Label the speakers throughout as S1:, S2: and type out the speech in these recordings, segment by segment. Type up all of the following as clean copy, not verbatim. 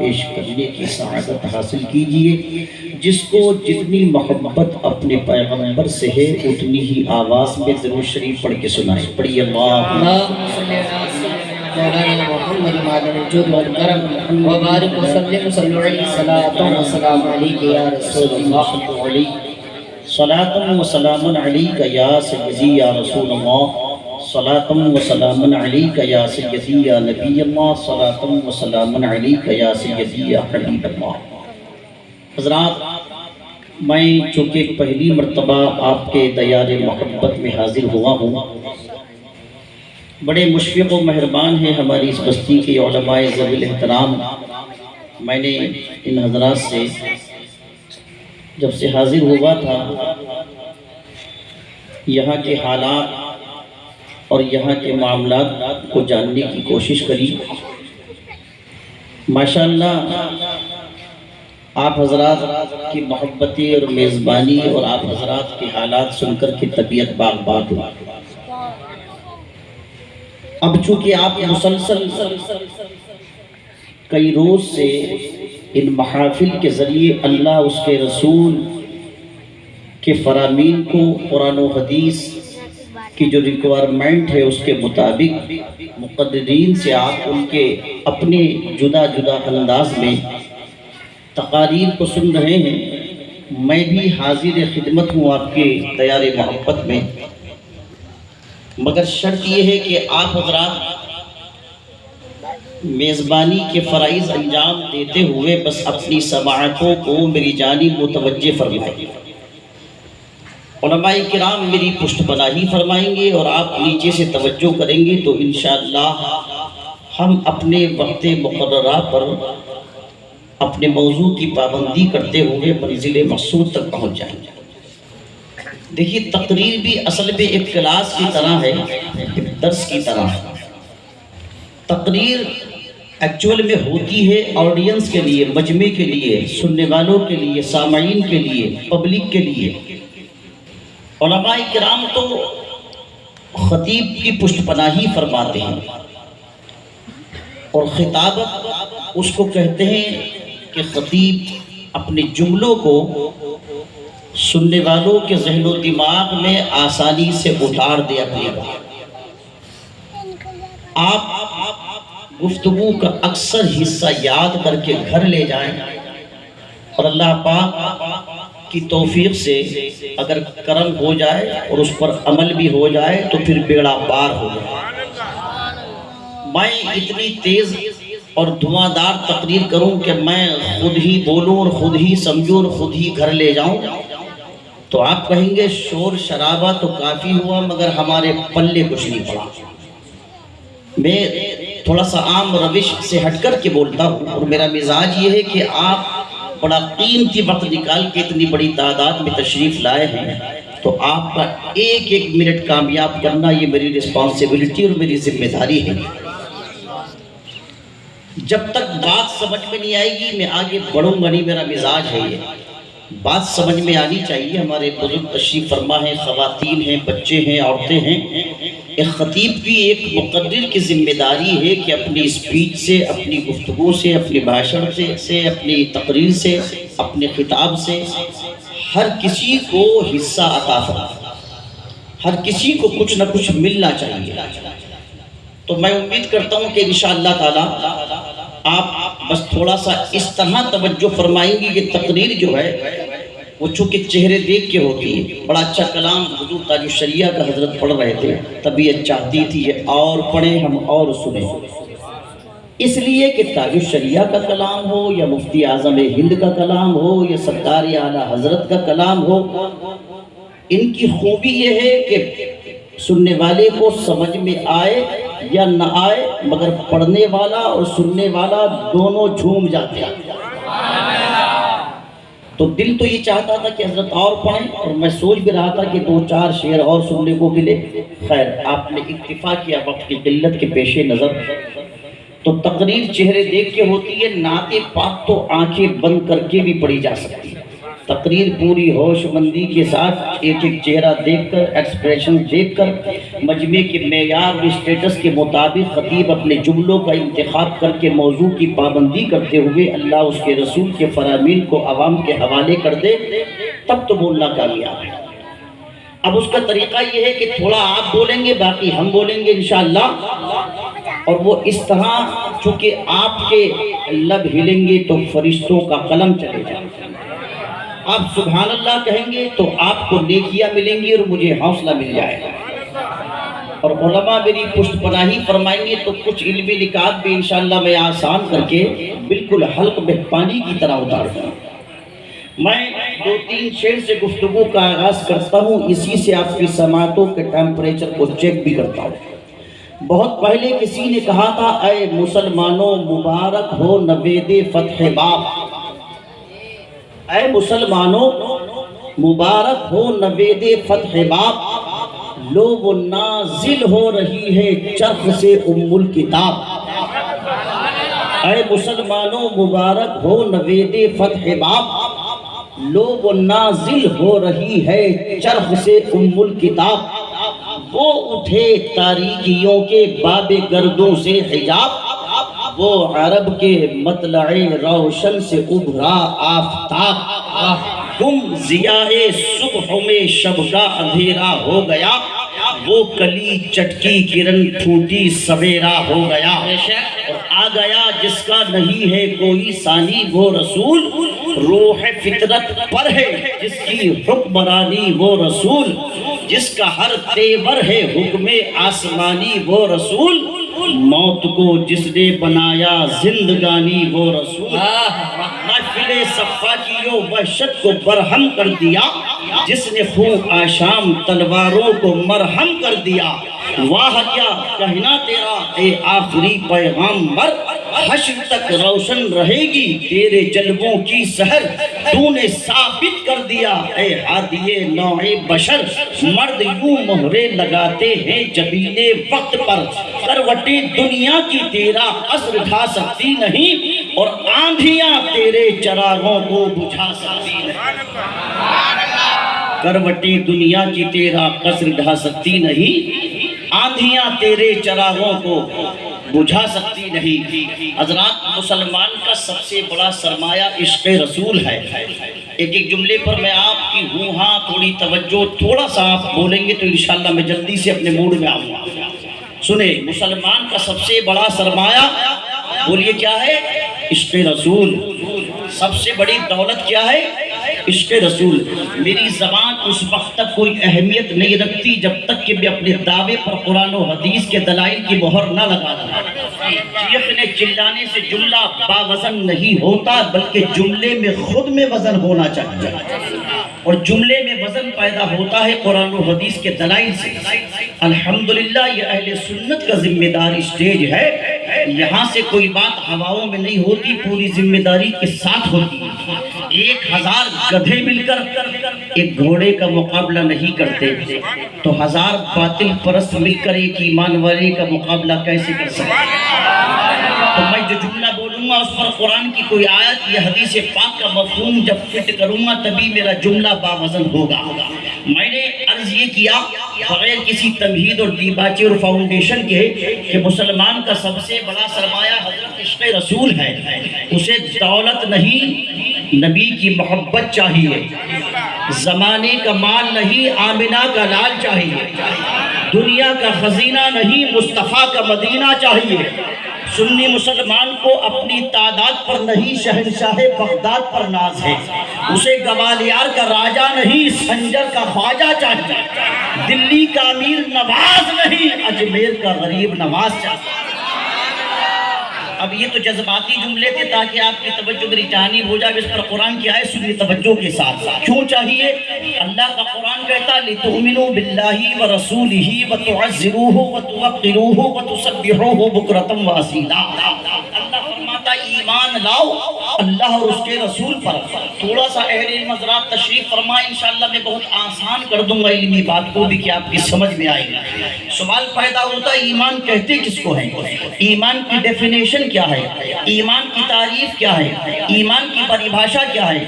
S1: پیش کرنے کی سعادت حاصل کیجئے۔ جس کو جتنی محبت اپنے پیغمبر سے ہے اتنی ہی آواز میں درود شریف پڑھ کے سنائیں۔ پڑھیے
S2: اللہم صلی مولانا محمد معدن الجود والکرم وبارک وسلم صلی علیہ صلاة و سلام علیک یا رسول اللہ
S1: صلاة و سلام علیک یا سیدی یا رسول اللہ صلاة و سلام علیک یا سیدی یا نبی اللہ صلاة و سلام علیک یا سیدی یا حبیب اللہ۔ حضرات، میں چونکہ پہلی مرتبہ آپ کے دیار محبت میں حاضر ہوا ہوں، بڑے مشفق و مہربان ہیں ہماری اس بستی کے علماء ذوی الاحترام۔ میں نے ان حضرات سے جب سے حاضر ہوا تھا یہاں کے حالات اور یہاں کے معاملات کو جاننے کی کوشش کری۔ ماشاءاللہ آپ حضرات کی محبتی اور میزبانی اور آپ حضرات کے حالات سن کر کے طبیعت باغ باغ ہوا۔ اب چونکہ آپ مسلسل کئی روز سے ان محافل کے ذریعے اللہ اس کے رسول کے فرامین کو قرآن و حدیث کی جو ریکوائرمنٹ ہے اس کے مطابق مقررین سے آپ ان کے اپنے جدا جدا انداز میں تقاریر کو سن رہے ہیں۔ میں بھی حاضر خدمت ہوں آپ کے دیار محبت میں، مگر شرط یہ ہے کہ آپ حضرات میزبانی کے فرائض انجام دیتے ہوئے بس اپنی سماعتوں کو میری جانب متوجہ فرمائیں۔ علماء کرام میری پشت پناہی فرمائیں گے اور آپ نیچے سے توجہ کریں گے تو انشاءاللہ ہم اپنے وقت مقررہ پر اپنے موضوع کی پابندی کرتے ہوئے منزل مقصود تک پہنچ جائیں گے۔ دیکھیے، تقریر بھی اصل میں ایک کلاس کی طرح ہے، ایک درس کی طرح ہے۔ تقریر ایکچول میں ہوتی ہے آڈینس کے لیے، مجمع کے لیے، سننے والوں کے لیے، سامعین کے لیے، پبلک کے لیے۔ علماء کرام تو خطیب کی پشت پناہی فرماتے ہیں اور خطابت اس کو کہتے ہیں کہ خطیب اپنے جملوں کو سننے والوں کے ذہن و دماغ میں آسانی سے اتار دے اپنے بات۔ آپ گفتگو کا اکثر حصہ یاد کر کے گھر لے جائیں اور اللہ پاک کی توفیق سے اگر کرم ہو جائے اور اس پر عمل بھی ہو جائے تو پھر بیڑا پار ہو جائے۔ میں اتنی تیز اور دھواں دار تقریر کروں کہ میں خود ہی بولوں اور خود ہی سمجھوں اور خود ہی گھر لے جاؤں تو آپ کہیں گے شور شرابہ تو کافی ہوا مگر ہمارے پلے کچھ نہیں پڑا۔ میں تھوڑا سا عام روش سے ہٹ کر کے بولتا ہوں اور میرا مزاج یہ ہے کہ آپ بڑا قیمتی وقت نکال کے اتنی بڑی تعداد میں تشریف لائے ہیں تو آپ کا ایک ایک منٹ کامیاب کرنا یہ میری رسپانسبلٹی اور میری ذمہ داری ہے۔ جب تک بات سمجھ میں نہیں آئے گی میں آگے بڑھوں گا نہیں، میرا مزاج ہے یہ۔ بات سمجھ میں آنی چاہیے۔ ہمارے بزرگ تشریف فرما ہیں، خواتین ہیں، بچے ہیں، عورتیں ہیں۔ ایک خطیب کی، ایک مقرر کی ذمہ داری ہے کہ اپنی اسپیچ سے، اپنی گفتگو سے، اپنی بھاشن سے، اپنی تقریر سے، اپنے خطاب سے ہر کسی کو حصہ عطا فرمائے، ہر کسی کو کچھ نہ کچھ ملنا چاہیے۔ تو میں امید کرتا ہوں کہ انشاءاللہ تعالی آپ بس تھوڑا سا اس طرح توجہ فرمائیں گی کہ تقریر جو ہے وہ چونکہ چہرے دیکھ کے ہوتی ہے۔ بڑا اچھا کلام حضور تاج الشریعہ کا حضرت پڑھ رہے تھے، طبیعت چاہتی تھی یہ اور پڑھیں ہم اور سنیں، اس لیے کہ تاج الشریعہ کا کلام ہو یا مفتی اعظم ہند کا کلام ہو یا سرکار اعلیٰ حضرت کا کلام ہو، ان کی خوبی یہ ہے کہ سننے والے کو سمجھ میں آئے یا نہ آئے مگر پڑھنے والا اور سننے والا دونوں جھوم جاتے ہیں۔ تو دل تو یہ چاہتا تھا کہ حضرت اور پڑھیں اور میں سوچ بھی رہا تھا کہ 2-4 شعر اور سننے کو ملے۔ خیر آپ نے اکتفا کیا وقت کی قلت کے پیش نظر۔ تو تقریر چہرے دیکھ کے ہوتی ہے، نعت پاک تو آنکھیں بند کر کے بھی پڑھی جا سکتی ہے۔ تقریر پوری ہوش مندی کے ساتھ ایک ایک چہرہ دیکھ کر، ایکسپریشن دیکھ کر، مجمع کے معیار اور اسٹیٹس کے مطابق خطیب اپنے جملوں کا انتخاب کر کے موضوع کی پابندی کرتے ہوئے اللہ اس کے رسول کے فرامین کو عوام کے حوالے کر دے، تب تو بولنا کامیاب ہے۔ اب اس کا طریقہ یہ ہے کہ تھوڑا آپ بولیں گے، باقی ہم بولیں گے انشاءاللہ، اور وہ اس طرح چونکہ آپ کے لب ہلیں گے تو فرشتوں کا قلم چلے جائے گا، آپ سبحان اللہ کہیں گے تو آپ کو نیکیاں ملیں گی اور مجھے حوصلہ مل جائے گا، اور علماء میری پشت پناہی فرمائیں گے تو کچھ علمی نکات بھی انشاءاللہ میں آسان کر کے بالکل حلق میں پانی کی طرح اتار دوں۔ میں 2-3 شعر سے گفتگو کا آغاز کرتا ہوں، اسی سے آپ کی سماعتوں کے ٹیمپریچر کو چیک بھی کرتا ہوں۔ بہت پہلے کسی نے کہا تھا، اے مسلمانوں مبارک ہو نوید فتح باب، اے مسلمانوں مبارک ہو نوید فتح باب، لو وہ نازل ہو رہی ہے چرخ سے ام الکتاب، اے مسلمانوں مبارک ہو نوید فتح باب، لو وہ نازل ہو رہی ہے چرخ سے ام الکتاب، وہ اٹھے تاریکیوں کے باب گردوں سے حجاب، وہ عرب کے مطلع روشن سے ابھرا آفتاب، تم ضیاء صبح میں شب کا اندھیرا ہو گیا، وہ کلی چٹکی کرن پھوٹی سویرا ہو گیا، اور آ گیا جس کا نہیں ہے کوئی ثانی وہ رسول، روح فطرت پر ہے جس کی حکمرانی وہ رسول، جس کا ہر تیور ہے حکم آسمانی وہ رسول، موت کو جس نے بنایا زندگانی وہ رسول، محفل صفاکیوں وحشت کو برہم کر دیا، جس نے خون آشام تلواروں کو مرہم کر دیا، واہ کیا کہنا تیرا اے آخری پیغامبر، حشر تک روشن رہے گی تیرے جلووں کی سحر، تو نے ثابت کر دیا اے ہادی نوع بشر، مرد یوں مہرے لگاتے ہیں جبین وقت پر، کروٹیں دنیا کی تیرا قصر ڈھا سکتی نہیں، اور آندھیاں تیرے چراغوں کو بجھا سکتی نہیں، کروٹیں دنیا کی تیرا قصر ڈھا سکتی نہیں، آندھیاں تیرے چراغوں کو بجھا سکتی نہیں۔ حضرات، مسلمان کا سب سے بڑا سرمایہ عشق رسول ہے۔ ایک ایک جملے پر میں آپ کی ہوں ہاں تھوڑی توجہ، تھوڑا سا آپ بولیں گے تو انشاءاللہ میں جلدی سے اپنے موڈ میں آؤں گا۔ سنیں، مسلمان کا سب سے بڑا سرمایہ بولیے کیا ہے؟ عشق رسول۔ سب سے بڑی دولت کیا ہے؟ عشق رسول۔ میری زبان اس وقت تک کوئی اہمیت نہیں رکھتی جب تک کہ میں اپنے دعوے پر قرآن و حدیث کے دلائل کی مہر نہ لگا دوں۔ چیخنے چلانے سے جملہ باوزن نہیں ہوتا، بلکہ جملے میں خود میں وزن ہونا چاہیے، اور جملے میں وزن پیدا ہوتا ہے قرآن و حدیث کے دلائل سے۔ الحمدللہ یہ اہل سنت کا ذمہ دار اسٹیج ہے، یہاں سے کوئی بات ہواؤں میں نہیں ہوتی، پوری ذمہ داری کے ساتھ ہوتی ہے۔ 1000 گدھے مل کر ایک گھوڑے کا مقابلہ نہیں کرتے، تو 1000 باطل پرست مل کر ایک ایمان والے کا مقابلہ کیسے کر سکتے ہیں؟ تو میں جو جملہ بولوں گا اس پر قرآن کی کوئی آیت یا حدیث پاک کا مفہوم جب فٹ کروں گا تبھی میرا جملہ باوزن ہوگا۔ میں نے عرض یہ کیا بغیر کسی تمہید اور دیباچے اور فاؤنڈیشن کے کہ مسلمان کا سب سے بڑا سرمایہ حضرت عشق رسول ہے۔ اسے دولت نہیں، نبی کی محبت چاہیے، زمانے کا مال نہیں، آمنہ کا لال چاہیے، دنیا کا خزینہ نہیں، مصطفیٰ کا مدینہ چاہیے۔ سنی مسلمان کو اپنی تعداد پر نہیں، شہنشاہ بغداد پر ناز ہے، اسے گوالیار کا راجہ نہیں، سنجر کا خواجہ چاہیے، دلی کا امیر نواز نہیں، اجمیر کا غریب نواز چاہیے۔ اب یہ تو جذباتی جملے تھے تاکہ آپ کی توجہ میری جانب ہو جائے، اس پر قرآن کی آیت سنیے توجہ کے ساتھ۔ کیوں چاہیے؟ اللہ کا قرآن کہتا ہے لِتُؤْمِنُوا بِاللَّهِ وَرَسُولِهِ وَتُعَزِّرُوهُ وَتُوَقِّرُوهُ وَتُسَبِّحُوهُ بُكْرَةً وَأَصِيلًا۔ اللہ فرماتا ہوتا ہے ایمان لاؤ اللہ اور اس کے رسول پر۔ تھوڑا سا اہل علم حضرات تشریف فرمائیں، انشاءاللہ میں بہت آسان کر دوں گا علمی بات کو بھی کہ آپ کی سمجھ میں آئے گا۔ سوال پیدا ہوتا ہے ایمان کہتے کس کو ہیں؟ ایمان کی ڈیفینیشن کیا ہے؟ ایمان کی تعریف کیا ہے؟ ایمان کی پریبھاشا کیا ہے؟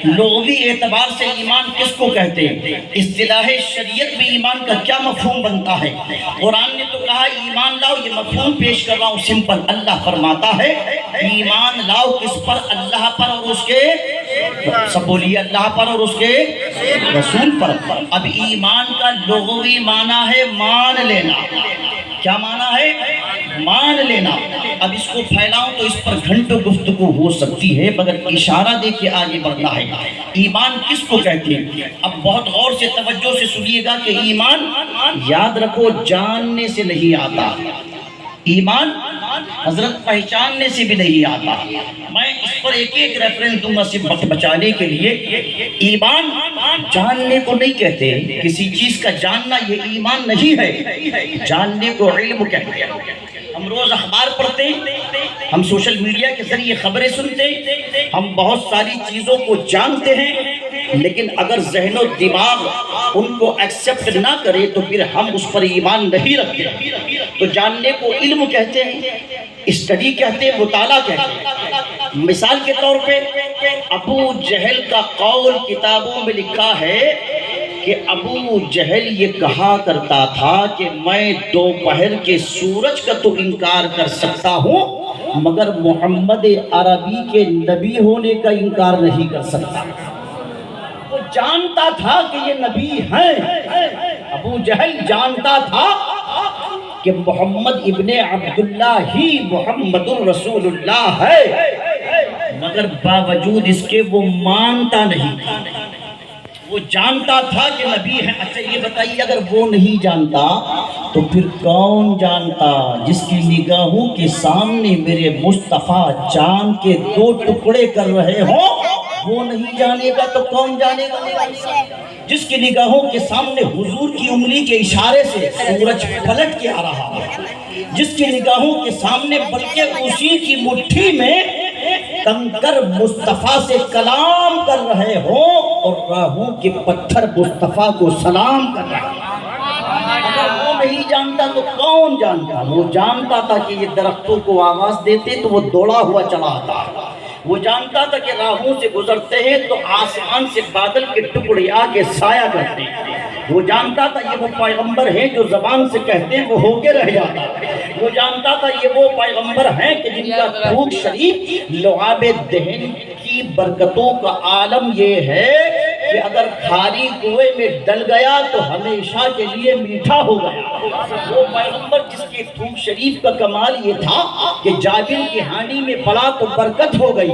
S1: لغوی اعتبار سے ایمان کس کو کہتے ہیں؟ اصطلاح شریعت میں ایمان کا کیا مفہوم بنتا ہے؟ قرآن نے تو کہا ایمان لاؤ، یہ مفہوم پیش کر رہا ہوں سمپل۔ اللہ فرماتا ہے ایمان لاؤ کس پر؟ اللہ پر اور اس کے، سب بولیے اللہ پر اور اس کے رسول پر۔ اب ایمان کا لغوی معنی ہے مان لینا۔ کیا معنی ہے؟ مان لینا۔ اب اس کو پھیلاؤں تو اس پر گھنٹوں گفتگو ہو سکتی ہے، مگر اشارہ دے کے آگے بڑھنا ہے۔ ایمان کس کو کہتے ہیں؟ اب بہت غور سے توجہ سے سنیے گا کہ ایمان یاد رکھو جاننے سے نہیں آتا، ایمان حضرت پہچاننے سے بھی نہیں آتا۔ میں اس پر ایک ایک ریفرنس دوں گا صرف وقت بچانے کے لیے۔ ایمان جاننے کو نہیں کہتے، کسی چیز کا جاننا یہ ایمان نہیں ہے، جاننے کو علم کہتے ہیں۔ ہم روز اخبار پڑھتے ہیں، ہم سوشل میڈیا کے ذریعے خبریں سنتے ہیں، ہم بہت ساری چیزوں کو جانتے ہیں، لیکن اگر ذہن و دماغ ان کو ایکسپٹ نہ کرے تو پھر ہم اس پر ایمان نہیں رکھتے۔ تو جاننے کو علم کہتے ہیں، اسٹڈی کہتے ہیں، مطالعہ کہتے ہیں۔ مثال کے طور پہ ابو جہل کا قول کتابوں میں لکھا ہے کہ ابو جہل یہ کہا کرتا تھا کہ میں دوپہر کے سورج کا تو انکار کر سکتا ہوں مگر محمد عربی کے نبی ہونے کا انکار نہیں کر سکتا۔ وہ جانتا تھا کہ یہ نبی ہیں، ابو جہل جانتا تھا کہ محمد ابن عبداللہ ہی محمد الرسول اللہ ہے، مگر باوجود اس کے وہ مانتا نہیں تھا۔ وہ جانتا تھا کہ نبی ہے۔ اچھا یہ بتائیے اگر وہ نہیں جانتا تو پھر کون جانتا؟ جس کی نگاہوں کے سامنے میرے مصطفیٰ چاند کے 2 ٹکڑے کر رہے ہوں وہ نہیں جانے گا تو کون جانے گا؟ جس کی نگاہوں کے سامنے حضور کی انگلی کے اشارے سے سورج پلٹ کے آ رہا ہے، جس کی نگاہوں کے سامنے بلکہ اسی کی مٹھی میں کنکر مصطفیٰ سے کلام کر رہے ہوں اور راہوں کے پتھر مصطفیٰ کو سلام کر رہے ہیں، اگر وہ نہیں جانتا تو کون جانتا؟ وہ جانتا تھا کہ یہ درختوں کو آواز دیتے تو وہ دوڑا ہوا چلا آتا، وہ جانتا تھا کہ راہوں سے گزرتے ہیں تو آسمان سے بادل کے ٹکڑے آ کے سایہ کرتے ہیں، وہ جانتا تھا یہ وہ پیغمبر ہیں جو زبان سے کہتے ہیں وہ ہو کے رہ جاتا ہے، وہ جانتا تھا یہ وہ پیغمبر ہیں کہ جن کا تھوک شریف لعاب دہن کی برکتوں کا عالم یہ ہے کہ اگر کھاری کنویں میں ڈل گیا تو ہمیشہ کے لیے میٹھا ہو گیا۔ وہ پیغمبر جس کے تھوک شریف کا کمال یہ تھا کہ جابر کی ہانی میں پڑا تو برکت ہو گئی،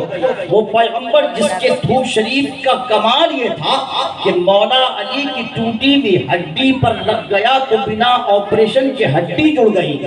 S1: وہ پیغمبر جس کے تھوک شریف کا کمال یہ تھا کہ مولا علی کی ٹوٹی ہوئی ہڈی پر لگ گیا تو بنا آپریشن کے ہڈی جڑ گئی،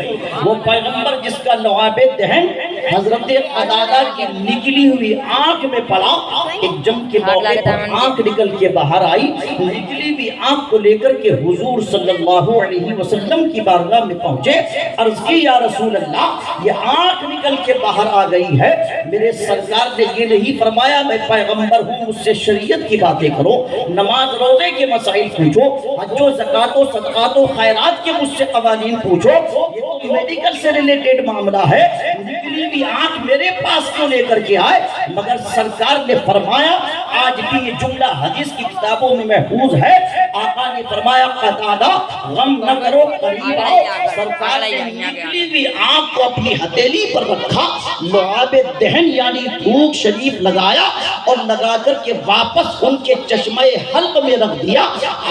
S1: وہ پیغمبر جس کا لعاب دہن حضرت قتادہ کی نکلی ہوئی آنکھ میں پڑا، ایک جنگ کے موقع پر آنکھ نکل کے باہر آئی، نکلی ہوئی آنکھ کو لے کر کے حضور صلی اللہ علیہ وسلم کی بارگاہ میں پہنچے، عرض کی یا رسول اللہ یہ آنکھ نکل کے باہر آ گئی ہے، میرے سرکار نے یہ نہیں فرمایا میں پیغمبر ہوں مجھ سے شریعت کی باتیں کرو، نماز روزے کے مسائل پوچھو، حج و زکوٰۃ و صدقات و خیرات کے مجھ سے قوانین پوچھو، یہ تو میڈیکل سے ریلیٹڈ معاملہ ہے، نکلی بھی آنکھ میرے پاس کیوں لے کر کے آئے؟ مگر سرکار نے فرمایا آج بھی یہ جملہ حدیث کی کتابوں میں محفوظ ہے، آقا نے فرمایا قتادہ غم نہ کرو قریب آؤ، سرکار نے نکلی بھی آنکھ کو اپنی ہتھیلی پر رکھا، لعاب دہن یعنی تھوک شریف لگایا اور لگا کر کے واپس ان کے چشمہ حلق میں رکھ دیا۔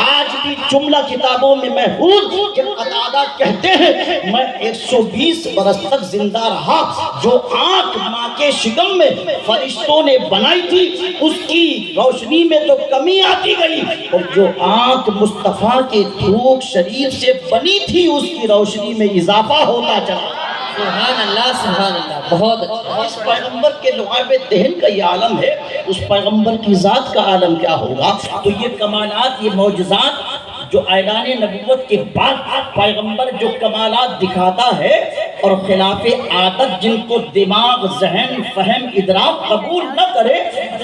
S1: آج بھی جملہ کتابوں میں محفوظ کہ قتادہ کہتے ہیں میں 120 برس تک زندہ رہا، جو آنکھ ماں کے شکم میں فرشتوں نے بنائی تھی اس کی روشنی میں تو کمی آتی گئی اور جو آنکھ مصطفیٰ کے تھوک شریف سے بنی تھی اس کی روشنی میں اضافہ ہوتا چلا۔
S2: سبحان اللہ سبحان اللہ، بہت اچھا۔
S1: اس پیغمبر کے لعاب دہن کا یہ عالم ہے، اس پیغمبر کی ذات کا عالم کیا ہوگا؟ تو یہ کمالات، یہ معجزات جو اعلان نبوت کے بعد پیغمبر جو کمالات دکھاتا ہے اور خلاف عادت جن کو دماغ ذہن فہم ادراک قبول نہ کرے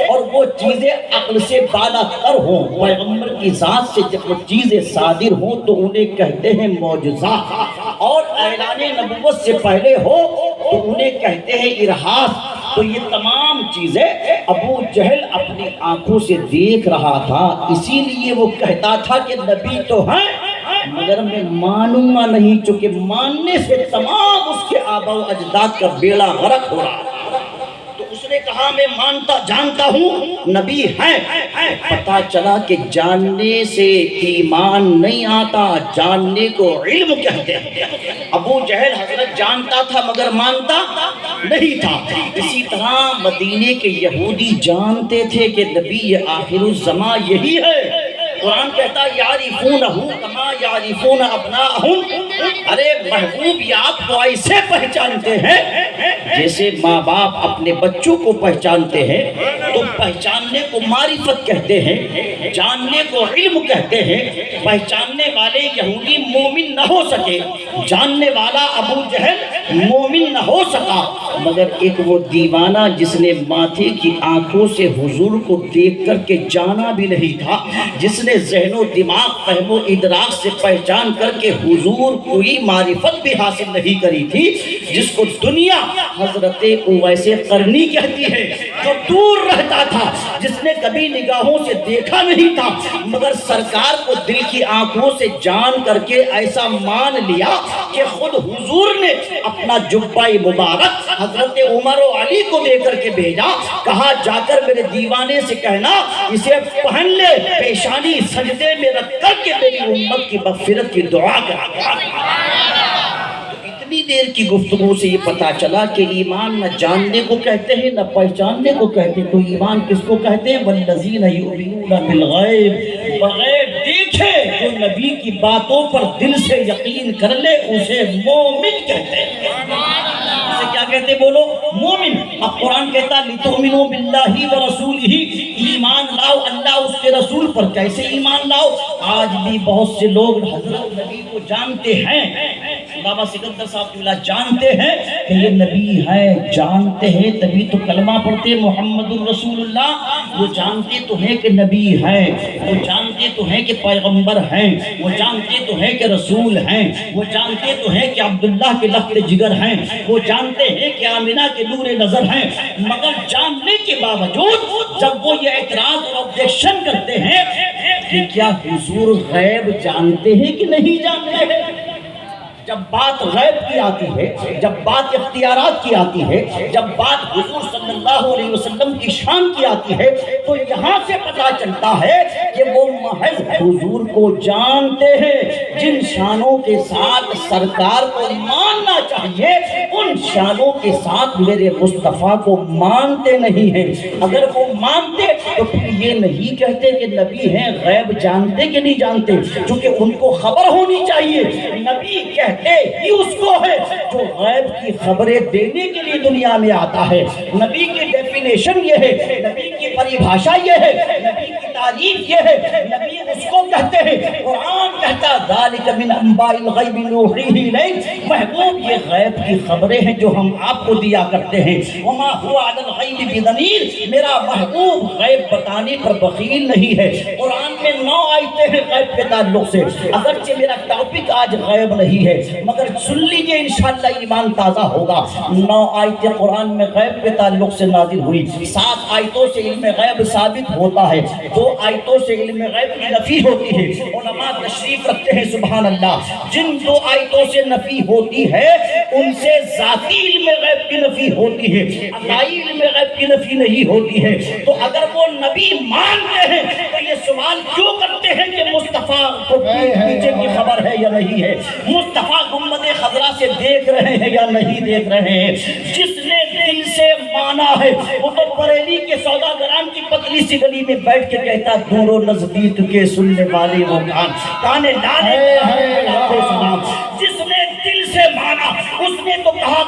S1: اور وہ چیزیں عقل سے بالا تر ہوں، پیغمبر کی ذات سے جب وہ چیزیں صادر ہوں تو انہیں کہتے ہیں معجزہ، اور اعلان نبوت سے پہلے ہو تو انہیں کہتے ہیں ارہاس۔ تو یہ تمام چیزیں ابو جہل اپنی آنکھوں سے دیکھ رہا تھا، اسی لیے وہ کہتا تھا کہ نبی تو ہیں مگر میں مانوں گا نہیں، چونکہ ماننے سے تمام اس کے آباء و اجداد کا بیڑا غرق ہو رہا۔ تو اس نے کہا میں جانتا ہوں نبی ہیں۔ پتا چلا کہ جاننے سے ایمان نہیں آتا، جاننے کو علم کہتے ہیں۔ ابو جہل حضرت جانتا تھا مگر مانتا نہیں تھا۔ اسی طرح مدینے کے یہودی جانتے تھے کہ نبی آخر الزمان یہی ہے۔ قرآن کہتا یعرفونہ کما یعرفون ابناءہم، ارے محبوب یہ آپ کو ایسے پہچانتے ہیں جیسے ماں باپ اپنے بچوں کو پہچانتے ہیں۔ تو پہچاننے کو معرفت کہتے ہیں، جاننے کو علم کہتے ہیں۔ پہچاننے والے یہودی مومن نہ ہو سکے، جاننے والا ابو جہل مومن نہ ہو سکا، مگر ایک وہ دیوانہ جس نے ماتھے کی آنکھوں سے حضور کو دیکھ کر کے جانا بھی نہیں تھا، جس نے ذہن و دماغ فہم و ادراک سے پہچان کر کے حضور کوئی معرفت بھی حاصل نہیں کری تھی، جس کو دنیا حضرت اویس قرنی کہتی ہے، جو دور رہتا تھا، جس نے کبھی نگاہوں سے دیکھا نہیں تھا، مگر سرکار کو دل کی آنکھوں سے جان کر کے ایسا مان لیا کہ خود حضور نے اپنا جبہ مبارک حضرت عمر و علی کو دے کر کے بھیجا، کہا جا کر میرے دیوانے سے کہنا اسے پہن لے، پیشانی سجدے میں رکھ کر کے میری امت کی مغفرت کی دعا کر۔ اتنی دیر کی گفتگو سے یہ پتا چلا کہ ایمان نہ جاننے کو کہتے ہیں نہ پہچاننے کو کہتے ہیں، تو ایمان کس کو کہتے ہیں؟ والذین یؤمنون بالغیب، بغیر دیکھے جو نبی کی باتوں پر دل سے یقین کر لے اسے مومن کہتے ہیں۔ اسے کیا کہتے ہیں بولو؟ مومن۔ اب قرآن کہتا لتؤمنوا باللہ ورسولہ، ایمان لاؤ اللہ اس کے رسول پر۔ کیسے ایمان لاؤ؟ آج بھی بہت سے لوگ حضرت نبی کو جانتے ہیں، بابا سکندر صاحب کی اللہ جانتے ہیں کہ یہ نبی ہے، جانتے ہیں تبھی تو کلمہ پڑھتے محمد الرسول اللہ۔ وہ جانتے تو ہیں کہ نبی ہیں، وہ جانتے تو ہیں کہ پیغمبر ہیں، وہ جانتے تو ہیں کہ رسول ہیں، وہ جانتے تو ہیں کہ عبداللہ کے لخت جگر ہیں، وہ جانتے ہیں کہ آمنہ کے نور نظر ہیں، مگر جاننے کے باوجود جب وہ یہ اعتراض اور آبجیکشن کرتے ہیں کہ کیا حضور غیب جانتے ہیں کہ نہیں جانتے ہیں؟ جب بات غیب کی آتی ہے، جب بات اختیارات کی آتی ہے، جب بات حضور صلی اللہ علیہ وسلم کی شان کی آتی ہے، تو یہاں سے پتا چلتا ہے کہ وہ محض حضور کو جانتے ہیں۔ جن شانوں کے ساتھ سرکار کو ماننا چاہیے ان شانوں کے ساتھ میرے مصطفیٰ کو مانتے نہیں ہیں۔ اگر وہ مانتے تو پھر یہ نہیں کہتے کہ نبی ہیں، غیب جانتے کہ نہیں جانتے، چونکہ ان کو خبر ہونی چاہیے۔ نبی کہتے ہی اس کو ہے جو غیب کی خبریں دینے کے لیے دنیا میں آتا ہے۔ نبی کی ڈیفینیشن یہ ہے، نبی کی پریبھاشا یہ ہے، نبی کی تعریف یہ ہے، نبی اس کو کہتے ہیں۔ قرآن کہتا ذالک من انباء الغیب نوحیہ الیک، محبوب یہ غیب کی خبریں ہیں جو ہم آپ کو دیا کرتے ہیں۔ وما هو علی الغیب بضنین، میرا محبوب غیب بتانے پر بخیل نہیں ہے۔ قرآن میں 9 آیتیں ہیں غیب کے تعلق سے، اگرچہ میرا ٹاپک آج غیب نہیں ہے مگر سن لیجئے انشاءاللہ ایمان تازہ ہوگا۔ 9 آیتیں قرآن میں غیب کے تعلق سے نازل ہوئی، 7 آیتوں سے علم غیب ثابت ہوتا ہے، 2 آیتوں سے علم غیب کی نفی ہوتی ہے۔ علماء تشریف رکھتے ہیں سبحان اللہ، جن 2 آیتوں سے نفی ہوتی ہے ان سے ذاتی علم غیب کی نفی ہوتی ہے، عقائی علم غیب کی نفی نہیں ہوتی ہے۔ تو اگر وہ نبی مانتے ہیں تو یہ سوال کیوں کرتے ہیں کہ مصطفیٰ کو پیچھے کی خبر ہے یا نہیں ہے، مصطفیٰ گنبد خضرا سے دیکھ رہے ہیں یا نہیں دیکھ رہے ہیں؟ جس نے دل سے مانا ہے وہ تو بریلی کے سوداگران کی پتلی سی گلی میں بیٹھ کے کہتا دور و نزدیک کے سننے والے وہ کانے لانے سلام۔ جس نے دل سے مانا اس نے تو کہا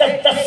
S1: 10-10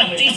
S1: 25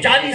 S1: 40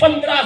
S1: 15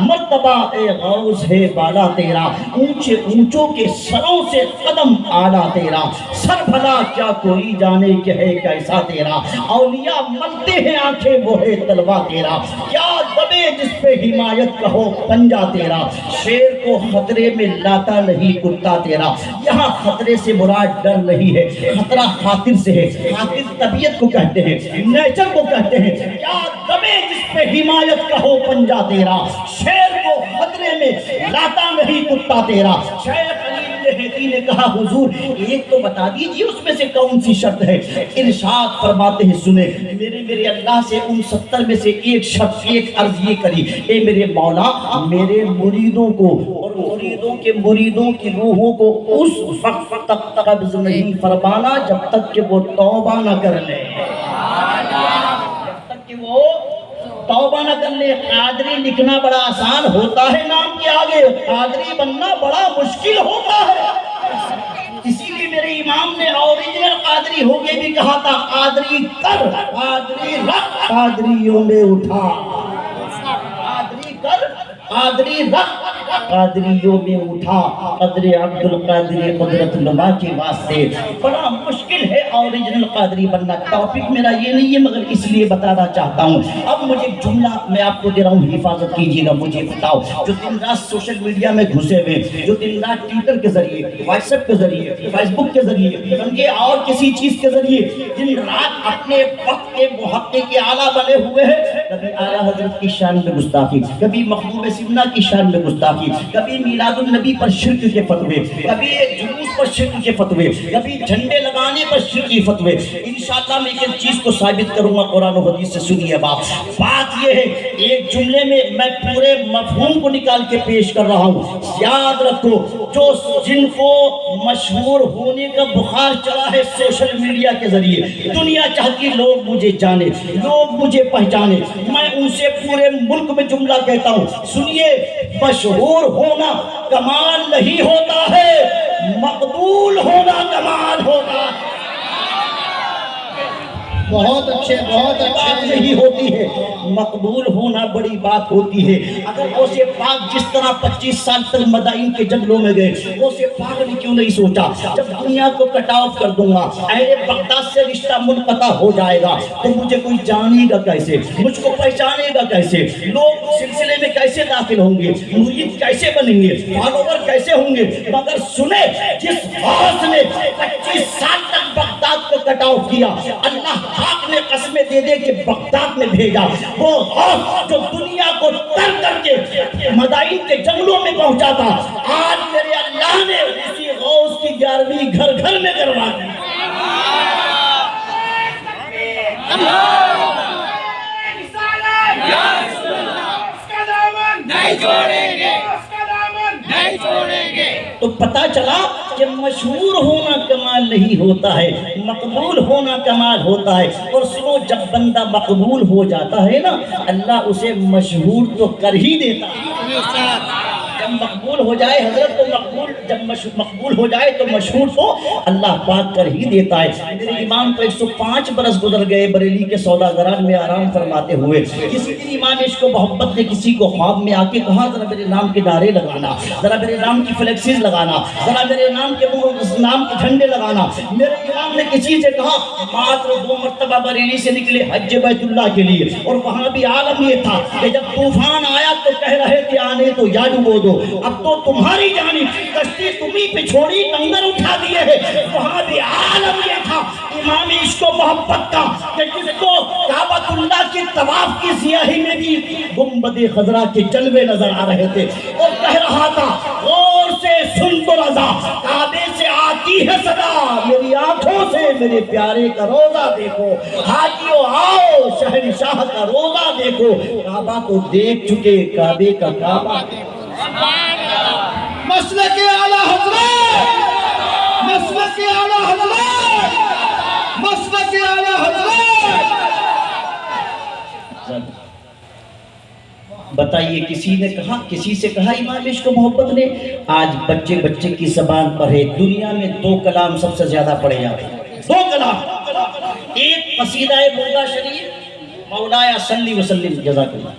S1: مرتبہ اے غوث ہے بالا تیرا، اونچے اونچوں کے سروں سے قدم آلا تیرا، سر بھلا کیا کوئی جانے کہ ہے کیسا تیرا، اولیاء ملتے ہیں آنکھیں وہ ہے تلوا تیرا، کیا دبے جس پہ حمایت کا ہو پنجا تیرا، شیر کو خطرے میں لاتا نہیں کتا تیرا، یہاں خطرے سے مراد ڈر نہیں ہے، خطرہ خاطر سے ہے، خاطر طبیعت کو کہتے ہیں، نیچر کو کہتے ہیں، کیا دبے جس پہ حمایت کا ہو پنجا تیرا، شیر کو خطرے میں لاتا نہیں کتا تیرا۔ شیخ علی لہیتی نے کہا حضور ایک تو بتا دیجئے اس میں سے کون سی شرط ہے؟ ارشاد فرماتے ہیں سنیں، میرے اللہ سے ان 70 میں سے ایک شرط، ایک عرض یہ کری، اے میرے مولا میرے مریدوں کو اور مریدوں کے مریدوں کی روحوں کو اس وقت تک قبض نہیں فرمانا جب تک کہ وہ توبہ نہ کر لیں، جب تک کہ وہ توبہ نہ کر لے۔ قادری لکھنا بڑا آسان ہوتا ہے نام کے آگے، قادری بننا بڑا مشکل ہوتا ہے، اسی لیے میرے امام نے اوریجنل قادری ہو کے بھی کہا تھا قادری کر قادری رکھ قادریوں میں اٹھا، قادری کر قادری رکھ قادریوں میں اٹھا، قدر عبد القادر قدرت نما کے واسطے بڑا مشکل ہے اوریجنل قادری بننا۔ ٹاپک میرا یہ نہیں ہے مگر اس لیے بتانا چاہتا ہوں۔ اب مجھے جملہ میں آپ کو دے رہا ہوں، حفاظت کیجیے گا، مجھے بتاؤ جو دن رات سوشل میڈیا میں گھسے ہوئے، جو دن رات ٹویٹر کے ذریعے، واٹس ایپ کے ذریعے، فیس بک کے ذریعے، سمجھے اور کسی چیز کے ذریعے دن رات اپنے وقت کے محقق کے اعلیٰ بنے ہوئے ہیں، کبھی اعلیٰ حضرت کی شان میں گستاخی، کبھی محبوب سمنا کی شان میں گستاخی، کبھی میلاد النبی پر شرک کے فتوے، کبھی جلوس پر شرک کے فتوے، کبھی جھنڈے لگانے پر شرک کے فتوے۔ انشاءاللہ میں ایک چیز کو ثابت کروں گا قرآن و حدیث سے، سنیے بات یہ ہے، ایک جملے میں میں پورے مفہوم کو نکال کے پیش کر رہا ہوں، یاد رکھو جن کو مشہور ہونے کا بخار چلا ہے سوشل میڈیا کے ذریعے، دنیا چاہتی لوگ مجھے جانے، لوگ مجھے پہچانے، میں ان سے پورے ملک میں جملہ کہتا ہوں، سنیے، مشہور ہونا کمال نہیں ہوتا ہے، مقبول ہونا کمال ہوتا ہے۔
S2: بہت اچھے بہت
S1: بات
S2: اچھے۔
S1: نہیں ہوتی ہے، مقبول ہونا بڑی بات ہوتی ہے۔ اگر غوث پاک جس طرح 25 سال تک مدائن کے جنگلوں میں گئے، غوث پاک نے کیوں نہیں سوچا جب دنیا کو کٹ آف کر دوں گا، اہل بغداد سے رشتہ منقطع ہو جائے گا تو مجھے کوئی جانے گا کیسے، مجھ کو پہچانے گا کیسے، لوگ سلسلے میں کیسے داخل ہوں گے، مرید کیسے بنیں گے، فالوور کیسے ہوں گے؟ مگر سنے، جس غوث نے 25 سال تک بغداد کو کٹ آف کیا، اللہ پاک نے قسمیں دے دے کہ بغداد میں بھیجا، وہ غوث جو دنیا کو تر کر کے مدائن کے جنگلوں میں پہنچا تھا، آج میرے اللہ نے اسی غوث کی 11ویں گھر گھر میں کروا دی۔ تو پتا چلا کہ مشہور ہونا کمال نہیں ہوتا ہے، مقبول ہونا کمال ہوتا ہے۔ اور سنو، جب بندہ مقبول ہو جاتا ہے نا، اللہ اسے مشہور تو کر ہی دیتا ہے۔ جب مقبول ہو جائے حضرت تو مقبول ہو جائے تو مشہور تو اللہ پاک کر ہی دیتا ہے۔ میرے امام کو 105 برس گزر گئے بریلی کے سوداگران میں آرام فرماتے ہوئے، کسی دن امام عشق و محبت نے کسی کو خواب میں آ کے کہا ذرا میرے نام کے نعرے لگانا، ذرا میرے نام کی فلیکسز لگانا، ذرا میرے نام کے جھنڈے لگانا۔ میرے امام نے کسی سے کہا ماتر 2 مرتبہ بریلی سے نکلے حج بیت اللہ کے لیے، اور وہاں بھی عالم یہ تھا کہ جب طوفان آیا تو کہہ رہے تھے آنے تو یا ڈبو دو، اب تو تمہاری جانی کشتی تمہیں پہ چھوڑی لنگر اٹھا دیے ہے۔ وہاں بھی عالم یہ تھا امام عشق و محبت کا کہ جس کو کعبۃ اللہ کے طواف کی سیاہی میں بھی گنبد خضرا کے جلوے نظر آ رہے تھے، اور کہہ رہا تھا غور سے سن تو رضا، کعبے سے آتی ہے صدا، میری آنکھوں سے میرے پیارے کا روزہ دیکھو، حاجیو آؤ شہنشاہ کا روزہ دیکھو، کعبہ کو دیکھ چکے کعبے کا کعبہ دیکھو۔
S3: مسلک اعلیٰ حضرت، مسلک اعلیٰ حضرت، مسلک اعلیٰ حضرت۔
S1: بتائیے کسی سے کہا امام عشق و محبت نے آج بچے کی زبان پڑھے، دنیا میں 2 کلام سب سے زیادہ پڑھے جاتے ہیں، 2 کلام، ایک قصیدہ بردہ شریف، مولایا صلی وسلم جزاک اللہ،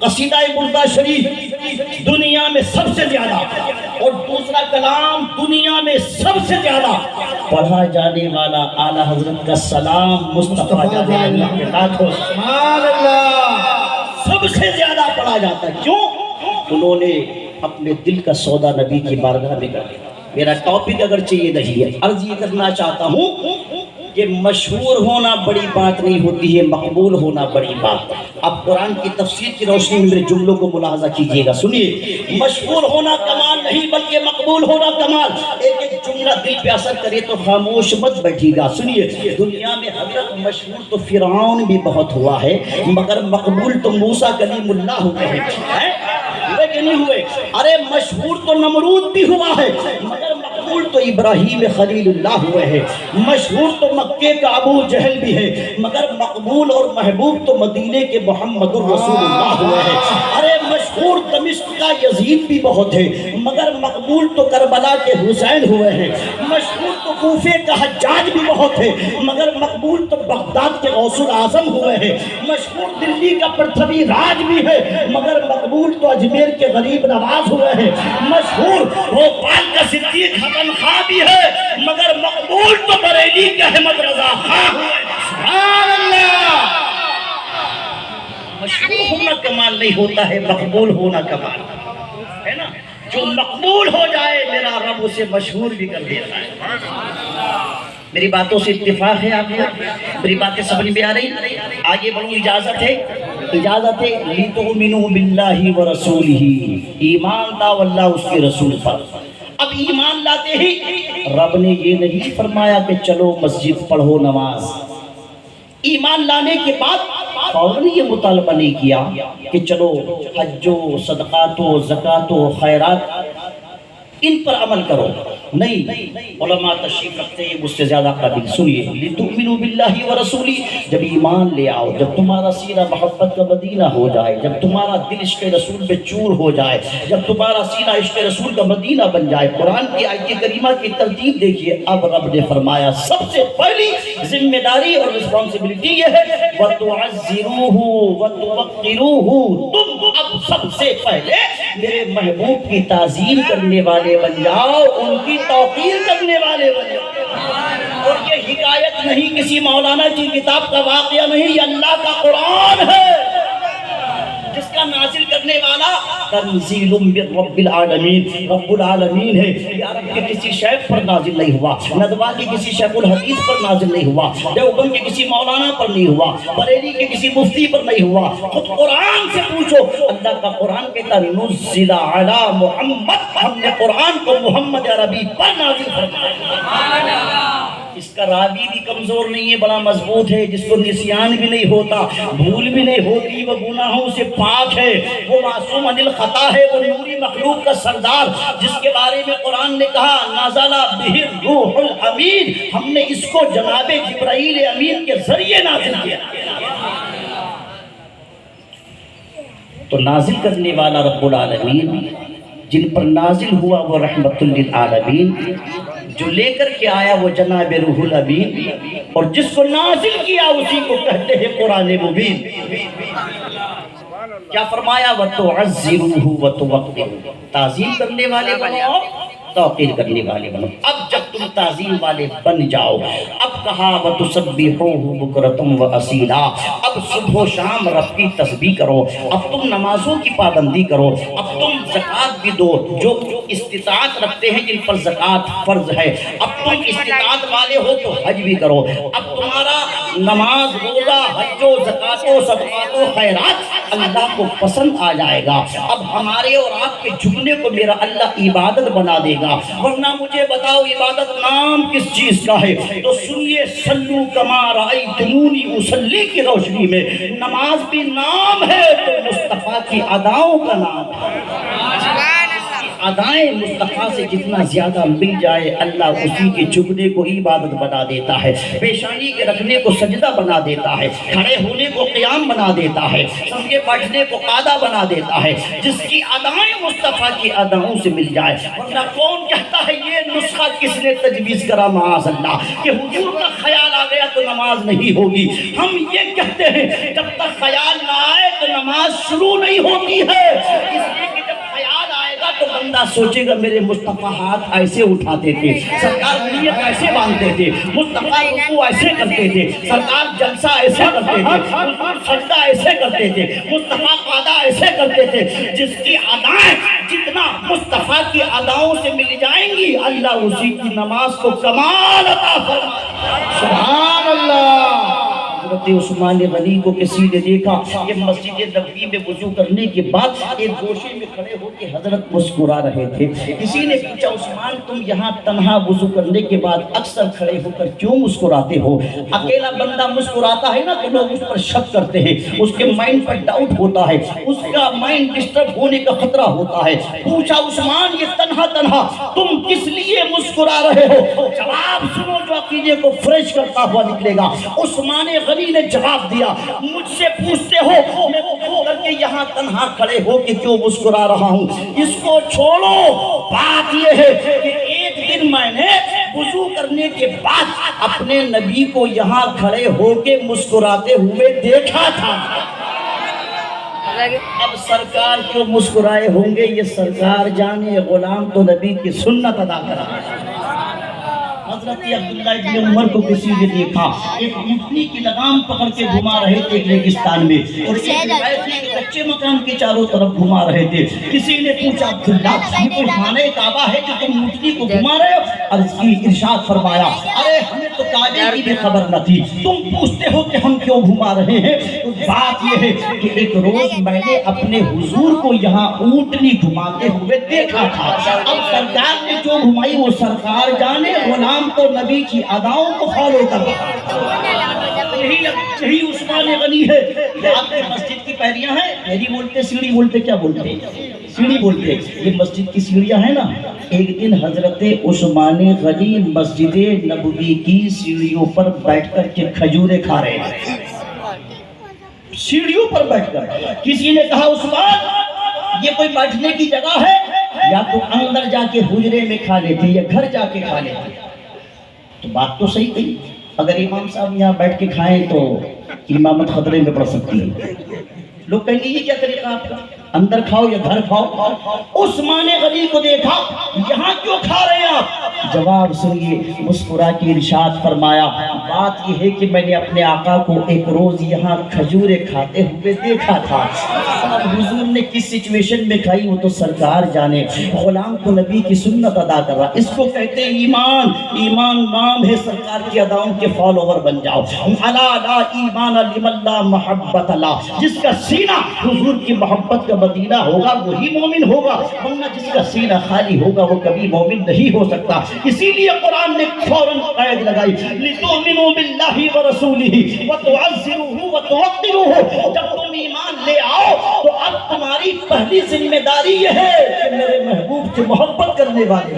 S1: قصیدہ بردہ شریف دنیا میں سب سے زیادہ اور دوسرا کلام دنیا میں سب سے زیادہ پڑھا جانے والا اعلیٰ حضرت کا سلام مصطفیٰ جان اللہ کے ساتھ ہو،
S3: سبحان اللہ،
S1: سب سے زیادہ پڑھا جاتا ہے۔ کیوں؟ انہوں نے اپنے دل کا سودا نبی کی بارگاہ میں کر دیا۔ میرا ٹاپک اگرچہ یہ نہیں ہے، عرض یہ کرنا چاہتا ہوں کہ مشہور ہونا بڑی بات نہیں ہوتی ہے، مقبول ہونا بڑی بات۔ اب قرآن کی تفسیر کی روشنی میں میرے جملوں کو ملاحظہ کیجئے گا، سنیے۔ مشہور ہونا کمال نہیں بلکہ مقبول ہونا کمال۔ ایک ایک جملہ دل پہ اثر کرے تو خاموش مت بیٹھیے گا، سنیے۔ دنیا میں حضرت مشہور تو فرعون بھی بہت ہوا ہے، مگر مقبول تو موسیٰ کلیم اللہ ہوئے ہیں، ہوئے کہ نہیں ہوئے؟ ارے مشہور تو نمرود بھی ہوا ہے، مگر مقبول تو ابراہیم خلیل اللہ ہوئے ہیں۔ مشہور تو مکے کا ابو جہل بھی ہے، مگر مقبول اور محبوب تو مدینے کے محمد الرسول اللہ ہوئے ہیں۔ ارے مشہور دمشق کا یزید بھی بہت ہے، مگر مقبول تو کربلا کے حسین ہوئے ہیں۔ مشہور تو کوفے کا حجاج بھی بہت ہے، مگر مقبول تو بغداد کے غوث الاعظم ہوئے ہیں۔ مشہور دلی کا پرتھوی راج بھی ہے، مگر مقبول تو اجمیر کے غریب نواز ہوئے ہیں۔ مشہور بھوپال کا صدیق حسن خاں بھی ہے، مگر مقبول تو بریلی کے احمد رضا خاں ہوئے۔ سبحان اللہ! مشہور ہونا کمال نہیں ہوتا ہے، مقبول ہونا کمال ہے نا۔ جو مقبول ہو جائے میرا رب اسے مشہور بھی کر دیتا ہے۔ میری باتوں سے اتفاق ہے آپ کو؟ میری باتیں سمجھ میں آ رہی؟ آگے بڑھوں، اجازت ہے؟ اجازت ہے۔ لِتُؤْمِنُوا بِاللَّهِ وَرَسُولِهِ، ایمان لاؤ اللہ اس کے رسول پر۔ اب ایمان لاتے ہی رب نے یہ نہیں فرمایا کہ چلو مسجد پڑھو نماز۔ ایمان لانے کے بعد فوراً یہ مطالبہ نہیں کیا کہ چلو حج و صدقات و زکوٰۃ و خیرات ان پر عمل کرو، نہیں۔ علماء تشریف رکھتے ہیں مجھ سے زیادہ قابل، سنیے۔ لِتُؤْمِنُوا بِاللَّهِ وَرَسُولِهِ، جب ایمان لے آؤ، جب تمہارا سینہ محبت کا مدینہ ہو جائے، جب تمہارا دل عشق رسول پہ چور ہو جائے، جب تمہارا سینہ عشق رسول کا مدینہ بن جائے، قرآن کی آیت کریمہ کی ترتیب دیکھیے۔ اب رب نے فرمایا سب سے پہلی ذمہ داری اور رسپانسبلٹی یہ ہے وَتُعَزِّرُوهُ وَتُوَقِّرُوهُ، تم اب سب سے پہلے میرے محبوب کی تعظیم کرنے والے بن جاؤ، ان کی توقیر کرنے والے بن جاؤ۔ اور یہ حکایت نہیں کسی مولانا کی کتاب کا واقعہ نہیں، یہ اللہ کا قرآن ہے جس کا نازل کرنے والا تنزیل من رب العالمین، رب العالمین ہے۔ یہ عرب کے کسی شیخ پر نازل نہیں ہوا، ندوہ کے کسی شیخ الحدیث پر نازل نہیں ہوا، دیوبند کے کسی مولانا پر نہیں ہوا، بریلی کے کسی مفتی پر نہیں ہوا۔ خود قرآن سے پوچھو، اللہ کا قرآن کہتا نزل علی محمد، ہم نے قرآن کو محمد عربی پر نازل فرمایا۔ اس کا راوی بھی کمزور نہیں ہے، بڑا مضبوط ہے، جس کو نسیان بھی نہیں ہوتا، بھول بھی نہیں ہوتی، وہ گناہوں سے پاک ہے، وہ معصوم عن الخطا ہے، وہ نوری مخلوق کا سردار، جس کے بارے میں قرآن نے کہا نازل بہ الروح الامین، ہم نے اس کو جناب جبرائیل امین کے ذریعے نازل کیا۔ تو نازل کرنے والا رب العالمین، جن پر نازل ہوا وہ رحمت للعالمین، جو لے کر کے آیا وہ جناب روح الامین، اور جس کو نازل کیا اسی کو کہتے ہیں قرآن مبین۔ کیا فرمایا وَتُعَزِّرُوهُ وَتُوَقِّرُوهُ، تعظیم کرنے والے بنو، توقیر کرنے والے بنو۔ اب جب تم تعظیم والے بن جاؤ، اب کہا وَتُسَبِّحُوهُ بُكْرَةً وَأَصِيلًا، اب صبح و شام رب کی تسبیح کرو، اب تم نمازوں کی پابندی کرو، اب تم زکوٰۃ بھی دو، جو استطاعت رکھتے ہیں جن پر زکوٰۃ فرض ہے، اب تم استطاعت والے ہو تو حج بھی کرو، اب تمہارا نماز روزہ حج و زکوٰۃ و صدقات و خیرات اللہ کو پسند آ جائے گا۔ اب ہمارے اور آپ کے جھکنے کو میرا اللہ عبادت بنا دے گا، ورنہ مجھے بتاؤ عبادت نام کس چیز کا ہے؟ تو سنیے، صلو کما رأیتمونی اصلی کی روشنی میں نماز بھی نام ہے تو مصطفیٰ کی اداؤں کا نام ہے۔ ادائیں مصطفیٰ سے جتنا زیادہ مل جائے اللہ اسی کے جھکنے کو عبادت بنا دیتا ہے، پیشانی کے رکھنے کو سجدہ بنا دیتا ہے، کھڑے ہونے کو قیام بنا دیتا ہے، سب کے بیٹھنے کو قعدہ بنا دیتا ہے، جس کی ادائیں مصطفیٰ کی اداؤں سے مل جائے۔ ورنہ کون کہتا ہے یہ نسخہ کس نے تجویز کرا معاذ اللہ کہ حضور کا خیال آ گیا تو نماز نہیں ہوگی؟ ہم یہ کہتے ہیں جب تک خیال نہ آئے تو نماز شروع نہیں ہوتی ہے، اس لیے کہ جب خیال آئے گا تو بندہ سوچے گا میرے مصطفیٰ ہاتھ ایسے اٹھاتے تھے، سرکار نیت ایسے باندھتے تھے، مصطفیٰ رکوع ایسے کرتے تھے، سرکار جلسہ ایسے کرتے تھے، حضور سجدہ ایسے کرتے تھے، مصطفیٰ قعدہ ایسے کرتے تھے۔ جس کی ادائیں جتنا مصطفیٰ کی اداؤں سے مل جائیں گی، اللہ اسی کی نماز کو کمال عطا فرمائے۔
S3: سبحان اللہ۔
S1: حضرت عثمان غنی کو کسی نے دیکھا کہ مسجد نبوی میں وضو کرنے کے بعد ایک گوشے میں کھڑے ہو کے حضرت مسکرا رہے تھے۔ کسی نے پوچھا عثمان تم یہاں تنہا وضو کرنے کے بعد اکثر کھڑے ہو کر کیوں مسکراتے ہو؟ اکیلا بندہ مسکراتا ہے نا تو لوگ اس پر شک کرتے ہیں، اس کے مائنڈ پر ڈاؤٹ ہوتا ہے، اس کا مائنڈ ڈسٹرب ہونے کا خطرہ ہوتا ہے۔ پوچھا عثمان یہ تنہا تنہا تم کس لیے مسکرا رہے ہو؟ جواب سنو جو عقیدے کو فریش کرتا ہوا نکلے گا۔ عثمان غنی نے جواب دیا مجھ سے پوچھتے ہو میں وضو کر کے یہاں تنہا کھڑے ہو کے کیوں مسکرا رہا ہوں؟ اس کو چھوڑو، بات یہ ہے کہ ایک دن میں نے وضو کرنے کے بعد اپنے نبی کو یہاں کھڑے ہو کے مسکراتے ہوئے دیکھا تھا۔ اب سرکار کیوں مسکرائے ہوں گے یہ سرکار جانے، غلام تو نبی کی سنت ادا کرا۔ حضرت عبداللہ ابن عمر کو کسی نے دیکھا ایک اونٹنی کی لگام پکڑ کے گھما رہے تھے ایک ریگستان میں، اور ایک روایت ہے کہ کچے مکان کے چاروں طرف گھما رہے تھے۔ کسی نے پوچھا عبداللہ یہ کوئی خانہ کعبہ ہے کہ تم اونٹنی کو گھما رہے ہو؟ عرض کی، ارشاد فرمایا ارے ہمیں تو کعبے کی بھی خبر نہ تھی، تم پوچھتے ہو کہ ہم کیوں گھما رہے ہیں؟ تو بات یہ ہے کہ ایک روز میں نے اپنے حضور کو یہاں اونٹنی گھماتے ہوئے دیکھا تھا۔ اب سرکار نے جو گھمائی وہ سرکار جانے، غلام تو نبی کی اداؤں کو فالو کر رہا ہے۔ یہی عثمان غنی ہے۔ آپ کے مسجد کی پیریاں ہیں، پیری بولتے سیڑھی بولتے کیا بولتے ہیں؟ سیڑھی بولتے۔ یہ مسجد کی سیڑھیاں ہیں نا، ایک دن حضرت عثمان غنی مسجد نبوی کی سیڑھیوں پر بیٹھ کر کے کھجورے کھا رہے ہیں، سیڑھیوں پر بیٹھ کر۔ کسی نے کہا عثمان یہ کوئی بیٹھنے کی جگہ ہے یا تو اندر جا کے حجرے میں کھا لیتے یا گھر جا کے کھا لیتے؟ تو بات تو صحیح کہی، اگر امام صاحب یہاں بیٹھ کے کھائیں تو امامت خطرے میں پڑ سکتی ہے۔ لوگ کہیں گے یہ کیا طریقہ آپ کا، اندر کھاؤ یا گھر کھاؤ؟ عثمان غنی کو دیکھا یہاں کیوں کھا رہے ہیں آپ؟ جواب سنیے، مسکرا کے ارشاد فرمایا بات یہ ہے کہ میں نے اپنے آقا کو ایک روز یہاں کھجورے کھاتے ہوئے دیکھا تھا۔ اب حضور نے کس سچویشن میں کھائی وہ تو سرکار جانے، غلام کو نبی کی سنت ادا کر رہا۔ اس کو کہتے ہیں ایمان۔ ایمان نام ہے سرکار کی اداؤں کے فالوور بن جاؤ۔ الا لا ایمان لمن لا محبت اللہ، جس کا سینہ حضور کی محبت کا مدینہ ہوگا وہی مومن ہوگا، ورنہ جس کا سینہ خالی ہوگا وہ کبھی مومن نہیں ہو سکتا۔ اسی لیے قرآن نے فوراً قید لگائی لِتُؤْمِنُوا بِاللَّهِ وَرَسُولِهِ وَتُعَزِّرُوهُ وَتُوَقِّرُوهُ۔ جب تم ایمان لے آؤ تو اب تمہاری پہلی ذمہ داری یہ ہے کہ میرے محبوب سے محبت کرنے والے،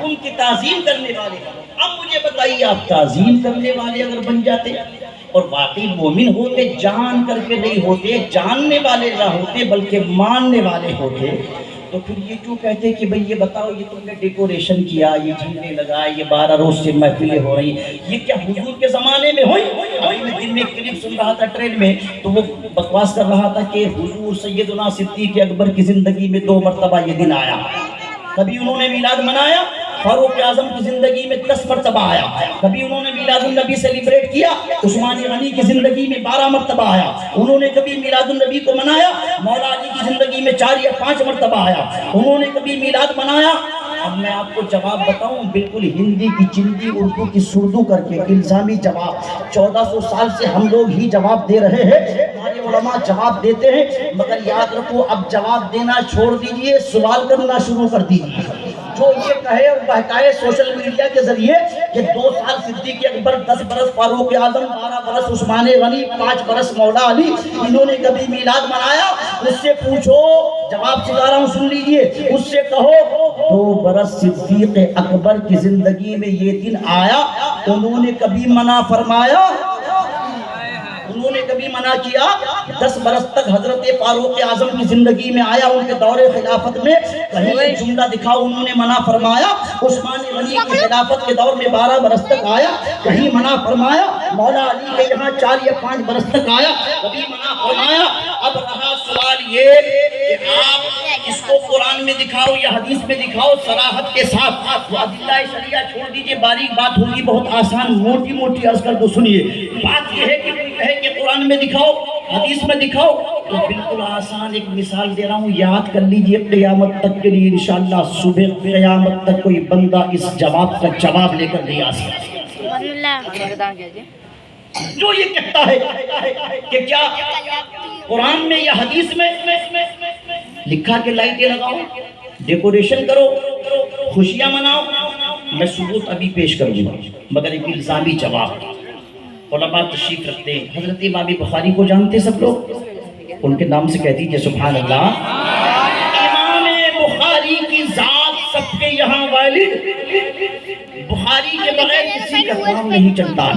S1: ان کی تعظیم کرنے والے۔ اب مجھے بتائیے آپ تعظیم کرنے والے اگر بن جاتے اور واقعی مومن ہوتے، جان کر کے نہیں ہوتے، جاننے والے نہ ہوتے بلکہ ماننے والے ہوتے، تو پھر یہ کیوں کہتے کہ بھئی یہ بتاؤ یہ تم نے ڈیکوریشن کیا، یہ جھنڈے لگائے، یہ 12 روز سے محفلیں ہو رہی، یہ کیا حضور کے زمانے میں ہوئی؟ ابھی میں دن میں ایک کلپ سن رہا تھا ٹرین میں، تو وہ بکواس کر رہا تھا کہ حضور سیدنا صدیق اکبر کی زندگی میں 2 مرتبہ یہ دن آیا۔ کبھی انہوں نے میلاد منایا، فاروق اعظم کی زندگی میں 10 مرتبہ آیا۔ کبھی انہوں نے میلاد النبی سیلیبریٹ کیا، عثمان غنی کی زندگی میں 12 مرتبہ آیا۔ انہوں نے کبھی میلاد النبی کو منایا، مولا علی کی زندگی میں 4 یا 5 مرتبہ آیا۔ انہوں نے کبھی میلاد منایا۔ اب میں آپ کو جواب بتاؤں، بالکل ہندی کی چندی اردو کی سردو کر کے الزامی جواب، 1400 سال سے ہم لوگ ہی جواب دے رہے ہیں، ہمارے علماء جواب دیتے ہیں، مگر یاد رکھو اب جواب دینا چھوڑ دیجئے، سوال کرنا شروع کر دیجئے۔ جو یہ کہے اور بہکائے سوشل میڈیا کے ذریعے کہ 2 سال صدیق اکبر، 10 برس فاروق اعظم، 12 برس عثمان غنی، 5 برس مولا علی، انہوں نے کبھی میلاد منایا؟ اس سے پوچھو، جواب سکھا رہا ہوں سن لیجئے، اس سے کہو 2 برس صدیق اکبر کی زندگی میں یہ دن آیا، انہوں نے کبھی منع فرمایا؟ انہوں نے کبھی منع کیا؟ 10 برس تک حضرت فاروق اعظم کی زندگی میں آیا، ان کے دور خلافت میں کہیں ایک جملہ دکھاؤ انہوں نے منع فرمایا؟ عثمان غنی کی خلافت کے دور میں 12 برس تک آیا، کہیں منع فرمایا؟ مولا علی کے یہاں 4 یا 5 برس تک آیا، کبھی منع فرمایا؟ اب رہا سوال یہ کہ آپ اس کو قرآن میں دکھاؤ یا حدیث میں دکھاؤ صراحت کے ساتھ، وہ عدلہ شریعہ چھوڑ دیجئے، باریک بات ہوگی بہت آسان، موٹی موٹی عرض کر دو سنیے۔ بات یہ ہے کہ کوئی کہے کہ قرآن میں دکھاؤ حدیث میں دکھاؤ، تو بالکل آسان ایک مثال دے رہا ہوں، یاد کر لیجئے قیامت تک کے لیے انشاءاللہ صبح قیامت تک کوئی بندہ اس جواب کا جواب لے کر نہیں آ سکتا۔ جو یہ کہتا ہے کہ کیا قرآن میں یا حدیث میں لکھا کہ لائٹیں لگاؤ، ڈیکوریشن کرو، خوشیاں مناؤ، میں ثبوت ابھی پیش کروں گا مگر ایک الزامی جواب۔ علماء تشریف رکھتے ہیں، حضرت امام بخاری کو جانتے سب لوگ، ان کے نام سے کہہ دیجئے سبحان اللہ۔ امام بخاری کی ذات سب کے یہاں والد، بخاری کے بغیر کسی کا کام نہیں چلتا۔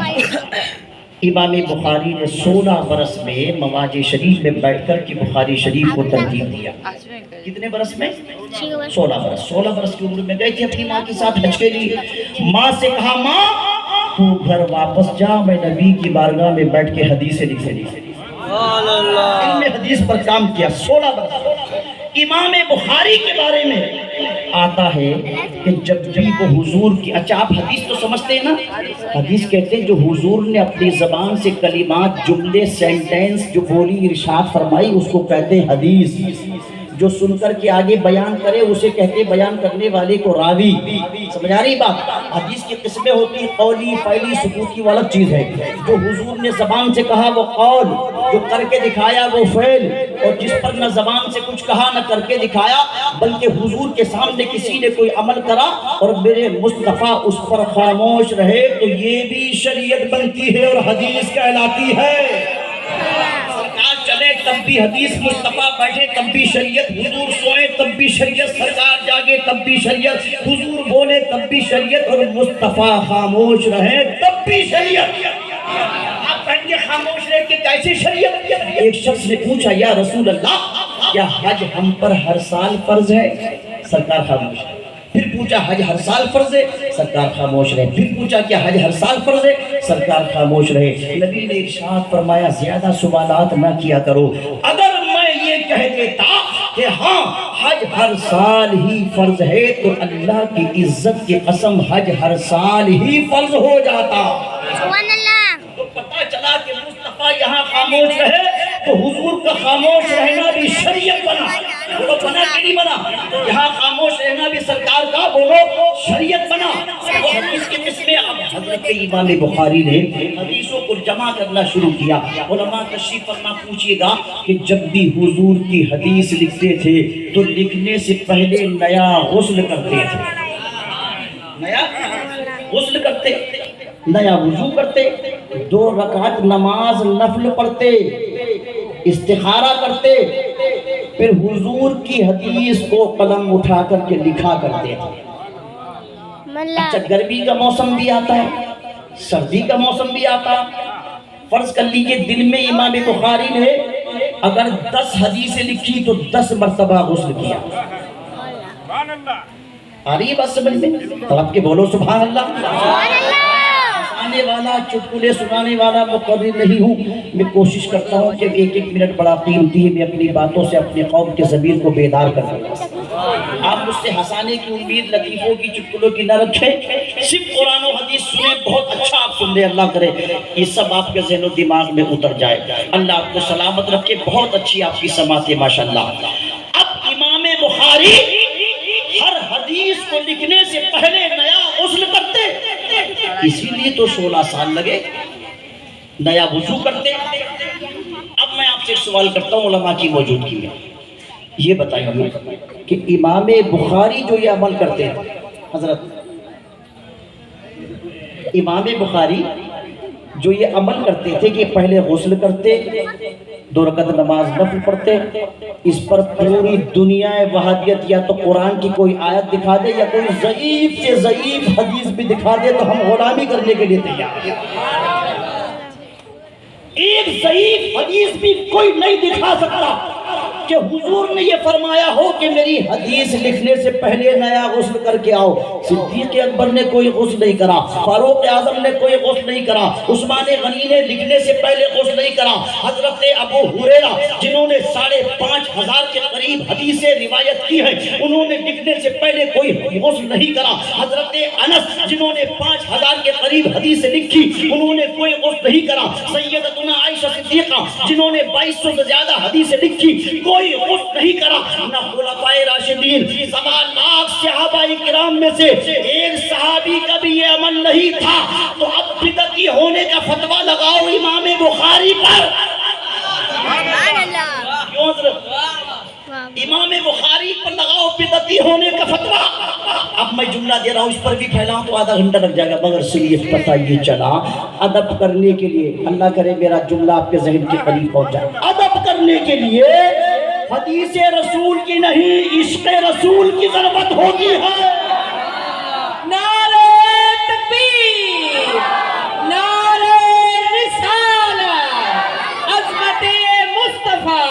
S1: امام بخاری نے 16 برس میں مواج شریف میں بیٹھ کر کی بخاری شریف کو ترتیب دیا۔ کتنے برس میں؟ 16 برس۔ 16 برس کی عمر میں گئے تھے اپنی ماں کے ساتھ حج کے لیے، ماں سے کہا ماں تو گھر واپس جا، میں نبی کی بارگاہ میں بیٹھ کے حدیثیں لکھنی۔ علم حدیث پر کام کیا 16 برس۔ امام بخاری کے بارے میں آتا ہے کہ جب بھی وہ حضور کی، اچھا آپ حدیث تو سمجھتے ہیں نا، حدیث کہتے ہیں جو حضور نے اپنی زبان سے کلمات، جملے، سینٹنس جو بولی ارشاد فرمائی اس کو کہتے ہیں حدیث۔ جو سن کر کے آگے بیان کرے اسے کہتے بیان کرنے والے کو راوی۔ سمجھ آ رہی بات؟ حدیث کی قسمیں ہوتی ہیں قولی، فعلی، ثبوتی، وہ الگ چیز ہے۔ جو حضور نے زبان سے کہا وہ قول، جو کر کے دکھایا وہ فعل، اور جس پر نہ زبان سے کچھ کہا نہ کر کے دکھایا بلکہ حضور کے سامنے کسی نے کوئی عمل کرا اور میرے مصطفیٰ اس پر خاموش رہے تو یہ بھی شریعت بنتی ہے اور حدیث کہلاتی ہے۔ سرکار چلے تب بھی حدیث، مصطفیٰ بیٹھے تب بھی شریعت، حضور سوئے تب بھی شریعت، سرکار جاگے تب بھی شریعت، حضور بولے تب بھی شریعت، اور مصطفیٰ خاموش رہے تب بھی شریعت۔ آپ کہیں گے خاموش رہے کہ کیسے شریعت؟ ایک شخص نے پوچھا یا رسول اللہ کیا حج ہم پر ہر سال فرض ہے؟ سرکار خاموش ہے۔ پھر پوچھا حج ہر سال فرض ہے؟ سرکار خاموش رہے۔ پھر پوچھا کیا حج ہر سال فرض ہے؟ سرکار خاموش رہے۔ نبی نے ارشاد فرمایا زیادہ سوالات نہ کیا کرو، اگر میں یہ کہہ دیتا کہ ہاں حج ہر سال ہی فرض ہے تو اللہ کی عزت کی قسم حج ہر سال ہی فرض ہو جاتا۔ تو پتہ چلا کہ مصطفیٰ یہاں خاموش رہے تو حضور کا خاموش رہنا بھی شریعت بنا۔ وہ بنا کہ نہیں بنا؟ یہاں خاموش رہنا بھی سرکار کا بولو شریعت بنا۔ وہ حدیث کی قسمیں اب حضرت امام بخاری نے حدیثوں کو جمع کرنا شروع کیا۔ علماء تشریف فرما پوچھئے گا کہ جب بھی حضور کی حدیث لکھتے تھے تو لکھنے سے پہلے نیا غسل کرتے تھے، نیا غسل کرتے، نیا وضو کرتے، 2 رکعت نماز نفل پڑھتے، استخارہ کرتے، پھر حضور کی حدیث کو قلم اٹھا کر کے لکھا کرتے تھے۔ اچھا گرمی کا موسم بھی آتا ہے، سردی کا موسم بھی آتا، فرض کر لیجئے دن میں امام بخاری نے اگر 10 حدیثیں لکھی تو 10 مرتبہ غسل کیا۔ آ رہی ہے بات سمجھ میں؟ تو آپ کے بولو سبحان اللہ۔ آنے والا چٹکلے سنانے والا مقرر نہیں ہوں، میں کوشش کرتا ہوں کہ ایک ایک منٹ بڑا قیمتی ہے، میں اپنی باتوں سے اپنے قوم کے ضمیر کو بیدار کر دوں۔ آپ مجھ سے ہنسانے کی امید، لطیفوں کی، چٹکلوں کی نہ رکھیں، صرف قرآن و حدیث سنیں، بہت اچھا آپ سن لیں، اللہ کرے یہ سب آپ کے ذہن و دماغ میں اتر جائے۔ اللہ آپ کو سلامت رکھے، بہت اچھی آپ کی سماعت ہے ماشاءاللہ۔ اب امام بخاری ہر حدیث کو لکھنے سے پہلے نیا غسل کرتے، اسی لیے تو 16 سال لگے، نیا وضو کرتے۔ اب میں آپ سے ایک سوال کرتا ہوں علماء کی موجودگی میں، یہ بتائیے کہ امام بخاری جو یہ عمل کرتے ہیں، حضرت امام بخاری جو یہ عمل کرتے تھے کہ پہلے غسل کرتے، 2 رکعت نماز نفل پڑھتے، اس پر پوری دنیا وہابیت یا تو قرآن کی کوئی آیت دکھا دے یا کوئی ضعیف سے ضعیف حدیث بھی دکھا دے تو ہم غلامی کرنے کے لیے تیار ہیں۔ ایک ضعیف حدیث بھی کوئی نہیں دکھا سکتا کہ حضور نے یہ فرمایا ہو کہ میری حدیث لکھنے سے پہلے نیا غسل کر کے آؤ۔ صدیق اکبر نے کوئی غسل نہیں کرا، فاروق اعظم نے کوئی غسل نہیں کرا، عثمان غنی نے لکھنے سے پہلے غسل نہیں کرا، حضرت ابو ہریرہ جنہوں نے 5,500 کے قریب حدیثیں روایت کی ہیں انہوں نے لکھنے سے پہلے کوئی غسل نہیں کرا، حضرت انس جنہوں نے 5,000 کے قریب حدیثیں لکھی انہوں نے کوئی غسل نہیں کرا، سیدتنا عائشہ صدیقہ جنہوں نے 2200 سے زیادہ حدیثیں لکھی کوئی غسل نہیں کرا، نہ خلفائے راشدین، 7 لاکھ صحابہ کرام میں سے ایک صحابی کا بھی یہ عمل نہیں تھا۔ تو اب بدعتی ہونے کا فتویٰ لگاؤ امام بخاری پر، کیوں حضرت امام بخاری پر لگاؤ بدعتی ہونے کا فتویٰ۔ اب میں جملہ دے رہا ہوں اس پر بھی پھیلاؤں تو آدھا گھنٹہ لگ جائے گا، مگر صرف پتہ یہ چلا ادب کرنے کے لیے، اللہ کرے میرا جملہ آپ کے ذہن کے قریب پہنچ جائے، ادب کرنے کے لیے حدیث رسول کی نہیں عشق رسول کی ضرورت ہوتی ہے۔
S2: نعرہ تکبیر، نعرہ رسالت، عظمت مصطفیٰ،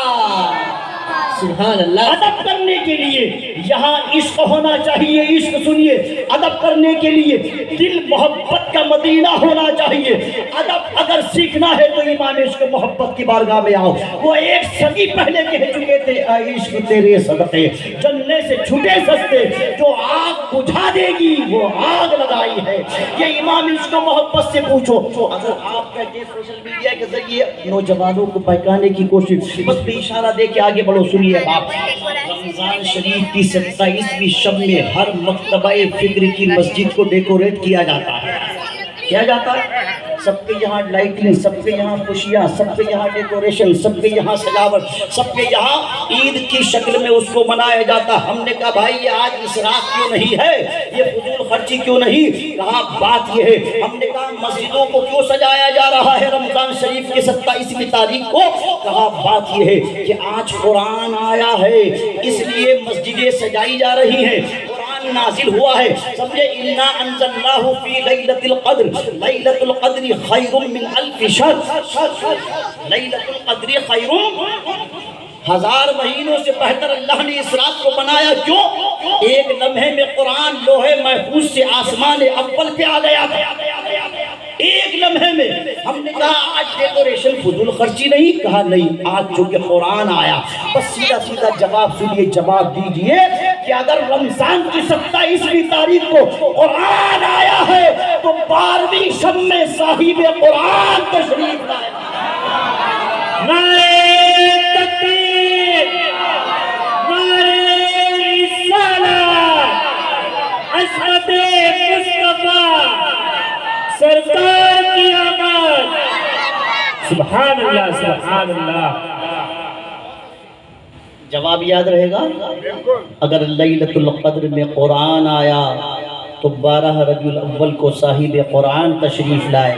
S2: سبحان اللہ۔
S1: ادب کرنے کے لیے یہاں عشق ہونا چاہیے، عشق سنیے، ادب کرنے کے لیے دل محبت کا مدینہ ہونا چاہیے۔ ادب اگر سیکھنا ہے تو امام عشق محبت کی بارگاہ میں آؤ، وہ 1 صدی پہلے کہہ چکے تھے اے عشق تیرے صدقے جلنے سے چھٹے سستے، جو آگ بجھا دے گی وہ آگ لگائی ہے۔ یہ امام عشق محبت سے پوچھو۔ اگر آپ کہتے ہیں سوشل میڈیا کے ذریعے نوجوانوں کو بہکانے کی کوشش، بس بھی اشارہ دے کے آگے بڑھو، سنیے آپ، رمضان شریف کی 27ویں شب میں ہر مکتبہ فکر کی مسجد کو ڈیکوریٹ کیا جاتا ہے، کیا جاتا ہے، سب کے یہاں لائٹنگ، سب کے یہاں خوشیاں، سب کے یہاں ڈیکوریشن، سب کے یہاں سجاوٹ، سب کے یہاں عید کی شکل میں اس کو منایا جاتا۔ ہم نے کہا بھائی یہ آج اسراف کیوں نہیں ہے، یہ فضول خرچی کیوں نہیں؟ کہا بات یہ ہے، ہم نے کہا مسجدوں کو کیوں سجایا جا رہا ہے رمضان شریف کی 27ویں تاریخ کو؟ کہا بات یہ ہے کہ آج قرآن آیا ہے اس لیے مسجدیں سجائی جا رہی ہیں، قرآن نازل ہوا ہے، سمجھے، اِنَّا أَنزَلْنَاهُ فِي لَيْلَةِ الْقَدْرِ، لَيْلَةُ الْقَدْرِ خَيْرٌ مِّنْ أَلْفِ شَهْرٍ، لَيْلَةُ الْقَدْرِ خَيْرٌ، 1000 مہینوں سے بہتر اللہ نے اس رات کو بنایا۔ کیوں؟ ایک لمحے میں قرآن لوح محفوظ سے آسمان اول پہ آ گیا تھا، ایک لمحے میں۔ ہم نے کہا آج ڈیکوریشن فضول خرچی نہیں، کہا نہیں، آج چونکہ قرآن آیا۔ بس سیدھا سیدھا جواب سنیے، جواب دیجئے کہ اگر رمضان کی 27ویں تاریخ کو قرآن آیا ہے تو 12ویں شب میں صاحب قرآن تشریف لائے۔ نعرہ تکبیر، نعرہ رسالت، عظمت مصطفیٰ، سرکار کی آمد، سبحان اللہ، سبحان اللہ۔ جواب یاد رہے گا، اگر لیلۃ القدر میں قرآن آیا تو 12 ربیع الاول کو صاحب قرآن تشریف لائے۔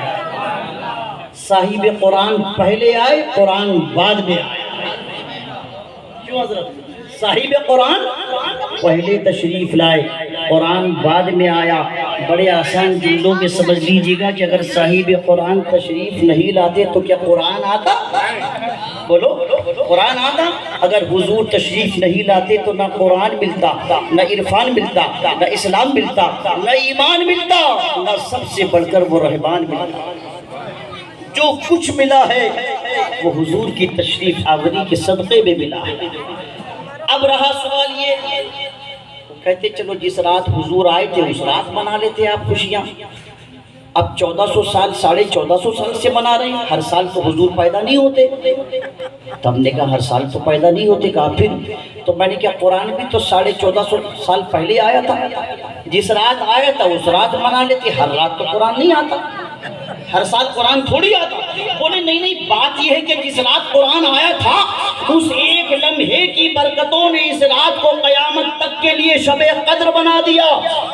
S1: صاحب قرآن پہلے آئے، قرآن بعد میں آئے، کیوں حضرت؟ صاحب قرآن پہلے تشریف لائے، قرآن بعد میں آیا۔ بڑے آسان جملوں میں سمجھ لیجیے گا کہ اگر صاحب قرآن تشریف نہیں لاتے تو کیا قرآن آتا؟ بولو، قرآن آتا؟ اگر حضور تشریف نہیں لاتے تو نہ قرآن ملتا، نہ عرفان ملتا، نہ اسلام ملتا، نہ ایمان ملتا، نہ سب سے بڑھ کر وہ رہبان ملتا۔ جو کچھ ملا ہے وہ حضور کی تشریف آوری کے صدقے میں ملا ہے۔ اب رہا سوال یہ، کہتے چلو جس رات حضور آئے تھے اس رات منا لیتے آپ خوشیاں، اب 1400 سال 1450 سال سے منا رہے ہیں، ہر سال تو حضور پیدا نہیں ہوتے۔ تو ہم نے کہا ہر سال تو پیدا نہیں ہوتے، کہا پھر؟ تو میں نے کہا قرآن بھی تو 1450 سال پہلے آیا تھا، جس رات آیا تھا اس رات منا لیتے، ہر رات تو قرآن نہیں آتا، ہر سال قرآن تھوڑی آتا۔ بولے نہیں، بات یہ ہے کہ جس رات قرآن آیا تھا اس ایک لمحے کی برکتوں نے اس رات کو قیامت تک کے لیے شب قدر بنا دیا۔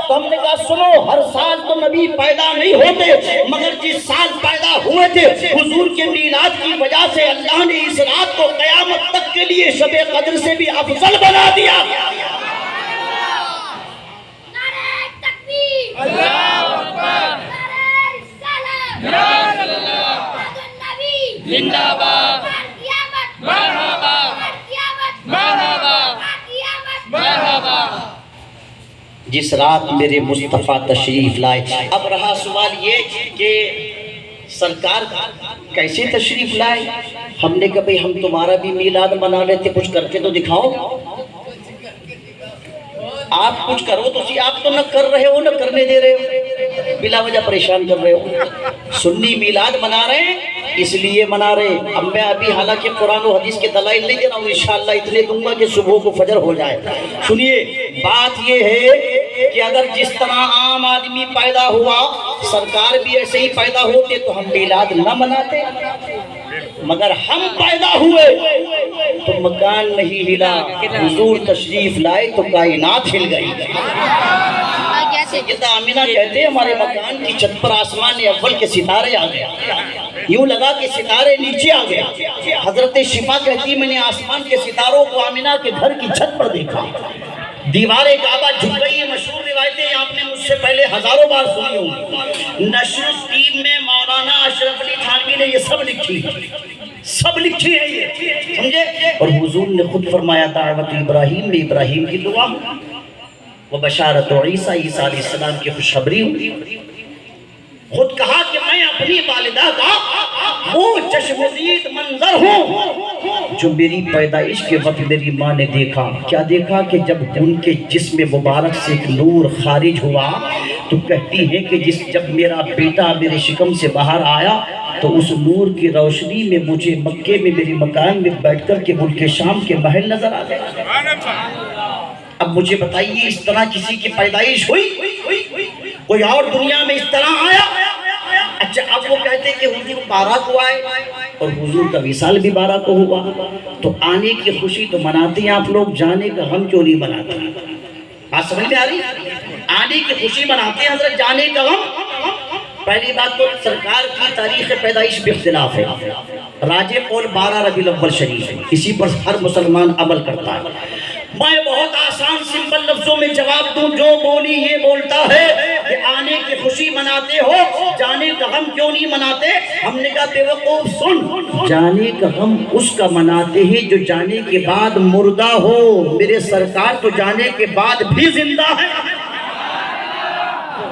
S1: تو ہم نے کہا سنو، ہر سال تو نبی پیدا نہیں ہوتے، مگر جس سال پیدا ہوئے تھے حضور کے میلاد کی وجہ سے اللہ نے اس رات کو قیامت تک کے لیے شب قدر سے بھی افضل بنا دیا۔
S4: نعرہ تکبیر،
S5: اللہ اکبر،
S4: نعرہ رسالت،
S5: یا اللہ،
S4: محمد النبی،
S5: زندہ
S1: جس رات میرے مصطفیٰ تشریف لائے. اب رہا سوال یہ کہ سرکار کیسے تشریف لائے؟ ہم نے کہا بھئی ہم تمہارا بھی میلاد منا لیتے، کچھ کر کے تو دکھاؤ. آپ کچھ کرو تو سی، آپ تو نہ کر رہے ہو نہ کرنے دے رہے ہو، بلا وجہ پریشان کر رہے ہو. سنی میلاد منا رہے ہیں اس لیے منا رہے. اب میں ابھی حالانکہ قرآن و حدیث کے دلائل نہیں دے رہا ہوں، انشاءاللہ اتنے دوں گا کہ صبح کو فجر ہو جائے. سنیے، بات یہ ہے کہ اگر جس طرح عام آدمی پیدا ہوا سرکار بھی ایسے ہی پیدا ہوتے تو ہم میلاد نہ مناتے، مگر ہم پیدا ہوئے تو مکان نہیں ہلا، حضور تشریف لائے تو کائنات ہل گئی. سیدہ آمینہ کہتے ہیں ہمارے مکان کی چھت پر آسمان اول کے ستارے آ گئے، یوں لگا کہ ستارے نیچے آ گئے. حضرت شفا کہتی ہے میں نے آسمان کے ستاروں کو آمینہ کے گھر کی چھت پر دیکھا. دیوار کعبہ جھک گئی. یہ مشہور روایتیں آپ نے مجھ سے پہلے ہزاروں بار سنی ہوں. نشر الدین میں مولانا اشرف علی تھانوی نے یہ سب لکھی ہے یہ، سمجھے. اور حضور نے خود فرمایا دعوت ابراہیم میں ابراہیم کی دعا وہ بشارت عیسیٰ علیہ السلام کی خوشخبری ہوئی. خود کہا کہ میں اپنی والدہ کا وہ چشمدید منظر ہوں جو میری پیدائش کے وقت میری ماں نے دیکھا. کیا دیکھا؟ کہ جب ان کے جسم مبارک سے ایک نور خارج ہوا تو کہتی ہے کہ جب میرا بیٹا میرے شکم سے باہر آیا تو اس نور کی روشنی میں مجھے مکے میں میری مکان میں بیٹھ کر کے ملک شام کے محل نظر آ گئے. اب مجھے بتائیے اس طرح کسی کی پیدائش ہوئی؟ کوئی اور دنیا میں اس طرح آیا؟ اچھا اب وہ کہتے کہ حضور 12 کو آئے اور حضور کا وصال بھی 12 کو ہوا، تو آنے کی خوشی تو مناتے ہیں آپ لوگ، جانے کا غم کیوں نہیں مناتے؟ بات سمجھ میں آ رہی؟ آنے کی خوشی مناتے ہیں حضرت، جانے کا غم. پہلی بات تو سرکار کی تاریخ پیدائش بھی اختلاف ہے. راجح قول 12 ربیع الاول شریف ہے، اسی پر ہر مسلمان عمل کرتا ہے. میں بہت آسان سمپل لفظوں میں جواب دوں، جو بولی یہ بولتا ہے کہ آنے کی خوشی مناتے ہو جانے کا غم کیوں نہیں مناتے؟ ہم نے کہا بے وقوف سن، جانے کا غم اس کا مناتے ہیں جو جانے کے بعد مردہ ہو. میرے سرکار تو جانے کے بعد بھی زندہ ہے،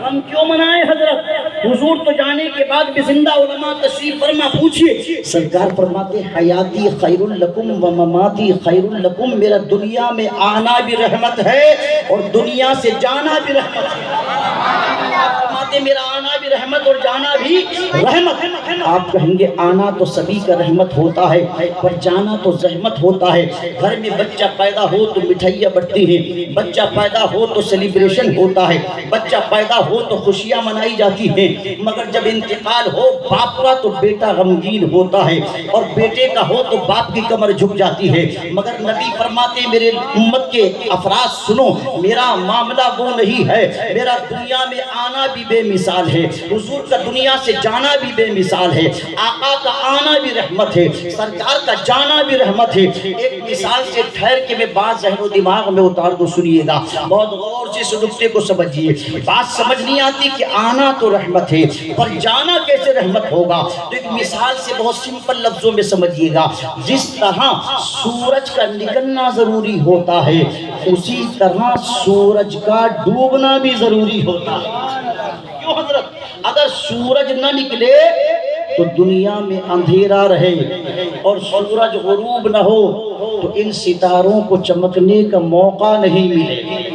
S1: غم کیوں منائے حضرت؟ حضور تو جانے کے بعد بھی زندہ. علماء تشریف فرما پوچھئے، سرکار فرماتے حیاتی خیر لکم و مماتی خیر لکم، میرا دنیا میں آنا بھی رحمت ہے اور دنیا سے جانا بھی رحمت ہے. فرماتے میرا آنا بھی رحمت اور جانا بھی رحمت ہے. آپ کہیں گے آنا تو سبھی کا رحمت ہوتا ہے پر جانا تو زحمت ہوتا ہے. گھر میں بچہ پیدا ہو تو مٹھائیاں بٹتی ہیں، بچہ پیدا ہو تو سیلیبریشن ہوتا ہے، بچہ پیدا ہو تو خوشیاں منائی جاتی ہیں، مگر جب انتقال ہو باپ کا تو بیٹا غمگین ہوتا ہے اور بیٹے کا ہو تو باپ کی کمر جھک جاتی ہے. مگر نبی فرماتے ہیں میرے امت کے افراد سنو، میرا معاملہ وہ نہیں ہے. میرا دنیا میں آنا بھی بے مثال ہے، حضور کا دنیا سے جانا بھی بے مثال ہے. آقا کا آنا بھی رحمت ہے، سرکار کا جانا بھی رحمت ہے. ایک مثال سے ٹھہر کے میں بات ذہن و دماغ میں اتار دو، سنیے گا بہت غور سے اس نکتے کو سمجھیے. بات سمجھ نہیں آتی کہ آنا تو رحمت ہے پر جانا کیسے رحمت ہوگا؟ تو ایک مثال سے بہت سمپل لفظوں میں سمجھیے گا. جس طرح سورج کا نکلنا ضروری ہوتا ہے اسی طرح سورج کا ڈوبنا بھی ضروری ہوتا ہے. کیوں حضرت؟ اگر سورج نہ نکلے تو دنیا میں اندھیرا رہے اور سورج غروب نہ ہو تو ان ستاروں کو چمکنے کا موقع نہیں ملے.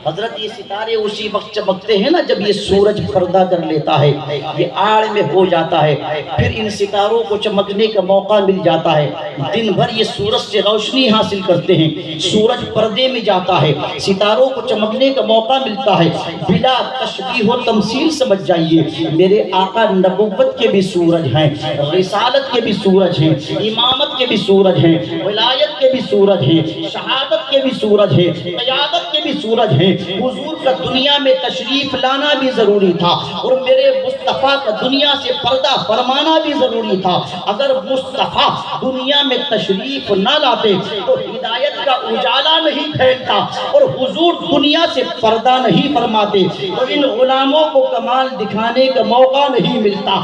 S1: حضرت یہ ستارے اسی وقت چمکتے ہیں نا جب یہ سورج پردہ کر لیتا ہے، یہ آڑ میں ہو جاتا ہے، پھر ان ستاروں کو چمکنے کا موقع مل جاتا ہے. دن بھر یہ سورج سے روشنی حاصل کرتے ہیں، سورج پردے میں جاتا ہے، ستاروں کو چمکنے کا موقع ملتا ہے. بلا تشبیہ و تمثیل سمجھ جائیے میرے آقا نبوت کے بھی سورج ہیں، رسالت کے بھی سورج ہیں، امامت کے بھی سورج ہیں، ولایت کے بھی سورج ہیں، شہادت کے بھی سورج ہیں، قیادت کے بھی سورج ہیں. حضور کا دنیا میں تشریف لانا بھی ضروری تھا اور میرے مصطفیٰ کا دنیا سے پردہ فرمانا بھی ضروری تھا. اگر مصطفیٰ دنیا میں تشریف نہ لاتے تو ہدایت کا اجالا نہیں پھیلتا اور حضور دنیا سے پردہ نہیں فرماتے تو ان غلاموں کو کمال دکھانے کا موقع نہیں ملتا.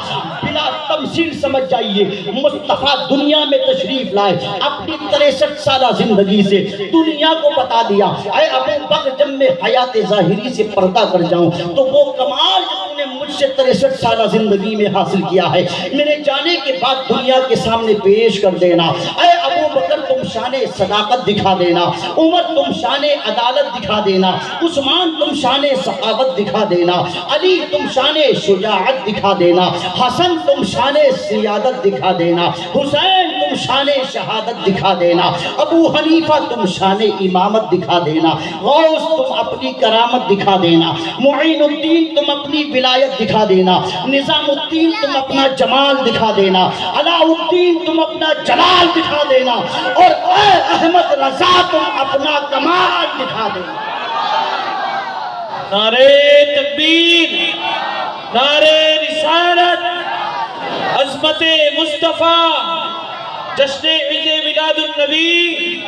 S1: بلا تمثیل تفصیل سمجھ جائیے. مصطفیٰ دنیا میں تشریف لائے, اپنی 63 سالہ زندگی سے دنیا کو بتا دیا, اے ابو بکر جب میں حیات ظاہری سے پردہ کر جاؤں تو وہ کمال جو تم نے مجھ سے 63 سالہ زندگی میں حاصل کیا ہے میرے جانے کے بعد دنیا کے سامنے پیش کر دینا. اے ابو بکر تم شان صداقت دکھا دینا, عمر تم شان عدالت دکھا دینا, عثمان تم شان سخاوت دکھا دینا, علی تم شان شجاعت دکھا دینا, حسن تم شان سیادت دکھا دینا, حسین تم شان شہادت دکھا دینا, ابو حنیفہ تم شان امامت دکھا دینا, غوث تم اپنی کرامت دکھا دینا, معین الدین تم اپنی ولایت دکھا دینا, نظام الدین تم اپنا جمال دکھا دینا, علاء الدین تم اپنا جلال دکھا دینا, اور اے احمد رضا تم اپنا کمال دکھا دینا.
S5: نعرہ تکبیر, نعرہ رسالت, عظمت مصطفیٰ, جشن عید میلاد النبی.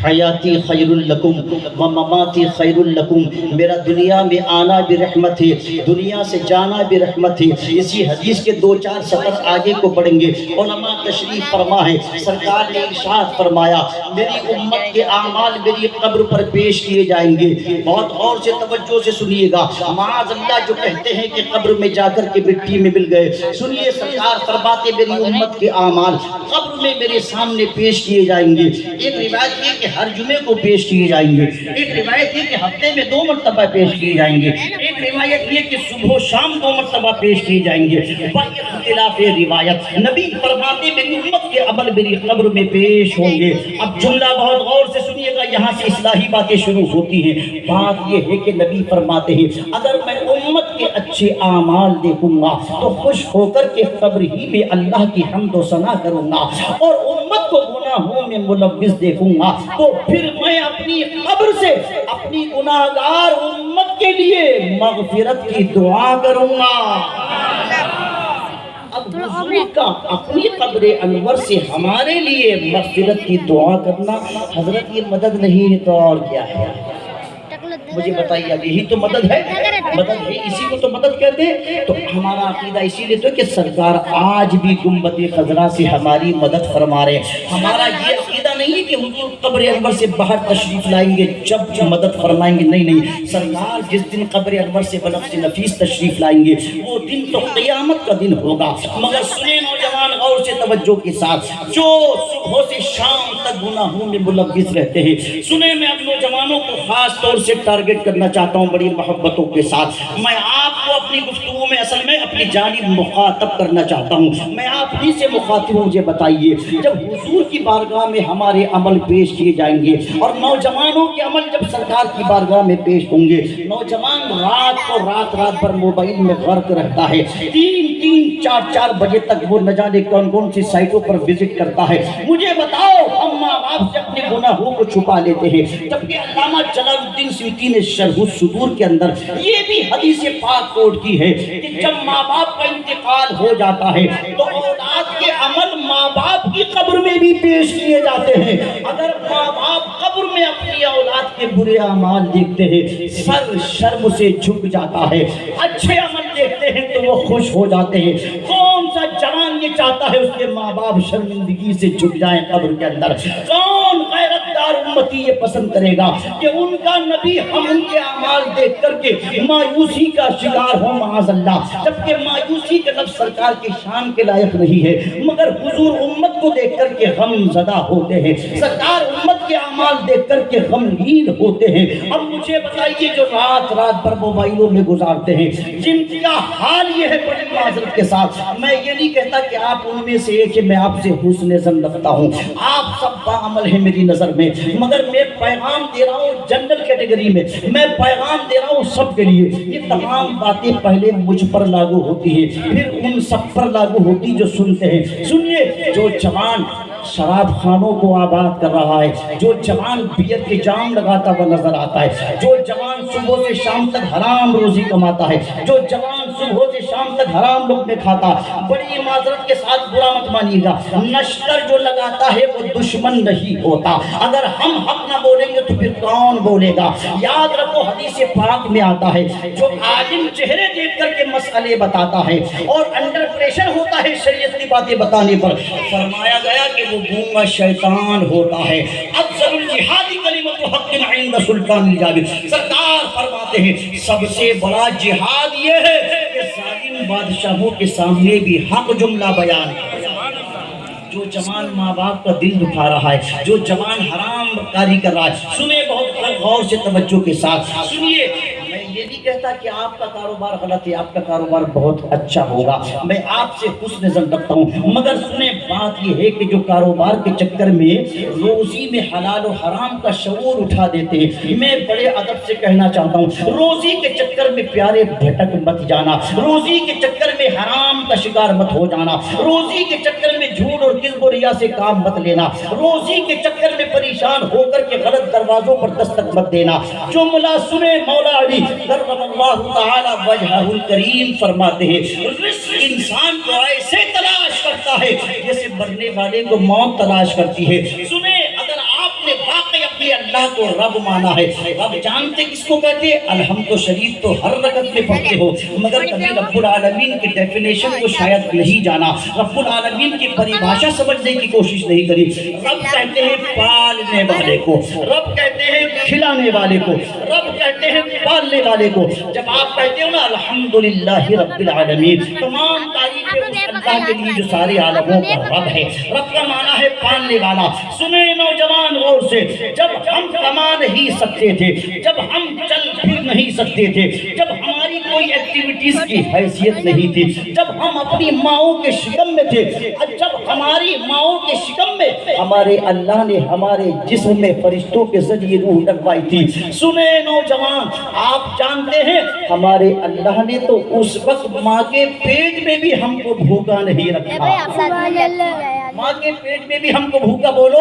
S1: حیاتی خیر لکم و مماتی خیر لکم, میرا دنیا میں آنا بھی رحمت ہے, دنیا سے جانا بھی رحمت ہے. اسی حدیث کے 2-4 سطر آگے کو پڑھیں گے. علماء تشریف فرما ہے, سرکار نے ارشاد فرمایا میری امت کے اعمال میری قبر پر پیش کیے جائیں گے. بہت غور سے توجہ سے سنیے گا, معاذ اللہ جو کہتے ہیں کہ قبر میں جا کر کے مٹی میں مل گئے, سنیے سرکار فرماتے میری امت کے اعمال قبر میں میرے سامنے پیش کیے جائیں گے. ایک روایت یہ کہ ہر جمعے کو پیش کیے جائیں گے, ایک روایت یہ کہ ہفتے میں 2 مرتبہ پیش کیے جائیں گے, ایک روایت یہ کہ صبح و شام 2 مرتبہ پیش کیے جائیں گے. اختلاف روایت, نبی فرماتے میری امت کے عمل میری قبر میں پیش ہوں گے. اب جملہ بہت غور سے سنیے گا, یہاں سے اصلاحی باتیں شروع ہوتی ہیں. بات یہ ہے کہ نبی فرماتے ہیں اگر میں امت کے اچھے اعمال دیکھوں گا تو خوش ہو کر کے قبر ہی میں اللہ کی حمد و ثنا کروں گا, اور امت کو گناہوں میں ملوث دیکھوں گا تو پھر میں اپنی قبر سے اپنی گناہگار امت کے لیے مغفرت کی دعا کروں گا. اب حضور کا اپنی قبر انور سے ہمارے لیے مغفرت کی دعا کرنا حضرت یہ مدد نہیں ہے تو اور کیا ہے؟ مجھے بتائیے, اب یہی تو مدد ہے, مدد ہے, اسی کو تو مدد کہتے ہیں. تو ہمارا عقیدہ اسی لیے تو کہ سرکار آج بھی گنبد خضرا سے ہماری مدد فرما رہے ہیں. ہمارا یہ عقیدہ نہیں ہے کہ حضور قبر انور سے باہر تشریف لائیں گے جب مدد فرمائیں گے, نہیں نہیں, سرکار جس دن قبر انور سے بنفس نفیس تشریف لائیں گے وہ دن تو قیامت کا دن ہوگا. مگر سنیں نوجوان غور سے توجہ کے ساتھ, جو صبح سے شام تک گناہوں میں ملوث رہتے ہیں, سنیں میں اب نوجوانوں کو خاص طور سے ٹارگٹ کرنا چاہتا ہوں بڑی محبتوں کے ساتھ. میں آپ کو اپنی گفتگو میں اصل میں اپنی جانب مخاطب کرنا چاہتا ہوں, میں آپ ہی سے مخاطب ہوں. مجھے بتائیے جب حضور کی بارگاہ میں ہمارے عمل پیش کیے جائیں گے اور نوجوانوں کے عمل جب سرکار کی بارگاہ میں پیش ہوں گے, نوجوان رات کو رات پر موبائل میں غرق رہتا ہے, 3-4 بجے تک وہ نہ جانے کون کون سی سائٹوں پر وزٹ کرتا ہے. مجھے بتاؤ ہم ماں باپ سے اپنے گناہوں کو چھپا لیتے ہیں, جبکہ علامہ جلال الدین سیوطی نے شرح الصدور کے اندر یہ بھی حدیث پاک کوٹ کی ہے کہ جب ماں باپ کا انتقال ہو جاتا ہے تو اولاد کے عمل ماں باپ کی قبر میں بھی پیش کیے جاتے ہیں. اگر ماں باپ قبر میں اپنی اولاد کے برے اعمال دیکھتے ہیں سر شرم سے جھک جاتا ہے, اچھے عمل دیکھتے ہیں تو وہ خوش ہو جاتے ہیں. کون سا جوان یہ چاہتا ہے اس کے ماں باپ شرمندگی سے جھک جائیں قبر کے اندر؟ کون غیرت دار امتی یہ پسند کرے گا کہ ان کا نبی ہم ان کے اعمال دیکھ کر کے مایوسی کا شکار ہوں معاذ اللہ؟ جبکہ مایوسی کا لفظ سرکار کی شان کے لائق نہیں ہے, مگر حضور امت کو دیکھ کر کے غم زدہ ہوتے ہیں, سرکار امت کے اعمال دیکھ کر کے غمگین ہوتے ہیں. اب مجھے بتائیے جو رات پر موبائلوں میں گزارتے ہیں, جن کا حال یہ ہے, بڑے معذرت کے ساتھ میں یہ نہیں کہتا کہ آپ ان میں سے ایک, میں آپ سے حسن ظن رکھتا ہوں, آپ سب باعمل ہیں میری نظر میں, مگر میں پیغام دے رہا ہوں جنرل کیٹیگری میں, میں پیغام دے رہا ہوں سب کے لیے. یہ تمام باتیں پہلے مجھ پر لاگو ہوتی ہے, پھر ان سب پر لاگو ہوتی جو سنتے ہیں. سنیے, جو جوان شراب خانوں کو آباد کر رہا ہے, جو جوان بیئر کے جام لگاتا ہوا نظر آتا ہے, جو جوان صبح سے شام تک حرام روزی کماتا ہے, جو جوان صبح سے شام تک حرام لقمے کھاتا، بڑی معذرت کے ساتھ برا مت مانیے گا، نشتر جو لگاتا ہے وہ دشمن نہیں ہوتا۔ اگر ہم حق نہ بولیں گے تو پھر کون بولے گا؟ یاد رکھو حدیث پاک میں آتا ہے جو عالم چہرے دیکھ کر کے مسئلے بتاتا ہے اور انڈر پریشر ہوتا ہے شریعت کی باتیں بتانے پر، فرمایا گیا کہ وہ گونگا شیطان ہوتا ہے۔ افضل الجہاد کلمۃ حق عند سلطان الجابر، سرکار فرماتے ہیں سب سے بڑا جہاد یہ ہے کہ ظالم بادشاہوں کے سامنے بھی حق جملہ بیان ہے۔ جو جوان ماں باپ کا دل دکھا رہا ہے، جو جوان حرام کاری کر رہا ہے، سنیں بہت غور سے توجہ کے ساتھ سنیے۔ میں یہ نہیں کہتا کہ آپ کا کاروبار غلط ہے، آپ کا کاروبار بہت اچھا ہوگا، میں آپ سے حسن ظن رکھتا ہوں، مگر سنیں بات یہ ہے کہ جو کاروبار کے چکر میں روزی میں حلال و حرام کا شعور اٹھا دیتے ہیں، میں بڑے ادب سے کہنا چاہتا ہوں روزی کے چکر میں پیارے بھٹک مت جانا، روزی کے چکر میں حرام کا شکار مت ہو جانا، روزی کے چکر میں جھوٹ اور کذب و ریا سے کام مت لینا، روزی کے چکر میں پریشان ہو کر کے غلط دروازوں پر دستک مت دینا۔ جملہ سنے، مولا علی کرم اللہ تعالی وجہہ الکریم فرماتے ہیں رزق انسان کو ایسے تلاش کرتا ہے جیسے مرنے والے کو موت تلاش کرتی ہے۔ سنیں، اگر آپ نے واقعی اپنے اللہ کو رب مانا ہے، رب جانتے کس کو کہتے ہیں؟ الحمد شریف تو ہر رکعت میں پڑھتے ہو، مگر کبھی رب العالمین کی ڈیفینیشن کو شاید نہیں جانا، رب العالمین کی پریبھاشا سمجھنے کی کوشش نہیں کری۔ رب کہتے ہیں پالنے والے کو، رب کہتے ہیں کھلانے والے کو، رب کہتے ہیں پالنے والے کو۔ جب آپ کہتے ہو نا الحمدللہ رب العالمین، تمام تعریفیں اس اللہ کے لیے جو سارے عالموں کا رب ہے، رب کا معنی ہے پالنے والا۔ سنیں نوجوان غور سے، جب ہم کما نہیں سکتے تھے، جب ہم چل پھر نہیں سکتے تھے، جب ہماری کوئی ایکٹیویٹیز کی حیثیت نہیں تھی، جب ہم اپنی ماؤں کے شکم میں تھے، جب ہماری ماؤں کے شکم میں ہمارے اللہ نے ہمارے جسم میں فرشتوں کے ذریعے روح ڈلوائی تھی۔ سنیں نوجوان، آپ جانتے ہیں ہمارے اللہ نے تو اس وقت ماں کے پیٹ میں بھی ہم کو بھوکا نہیں رکھا، ماں کے پیٹ میں بھی ہم کو بھوکا۔ بولو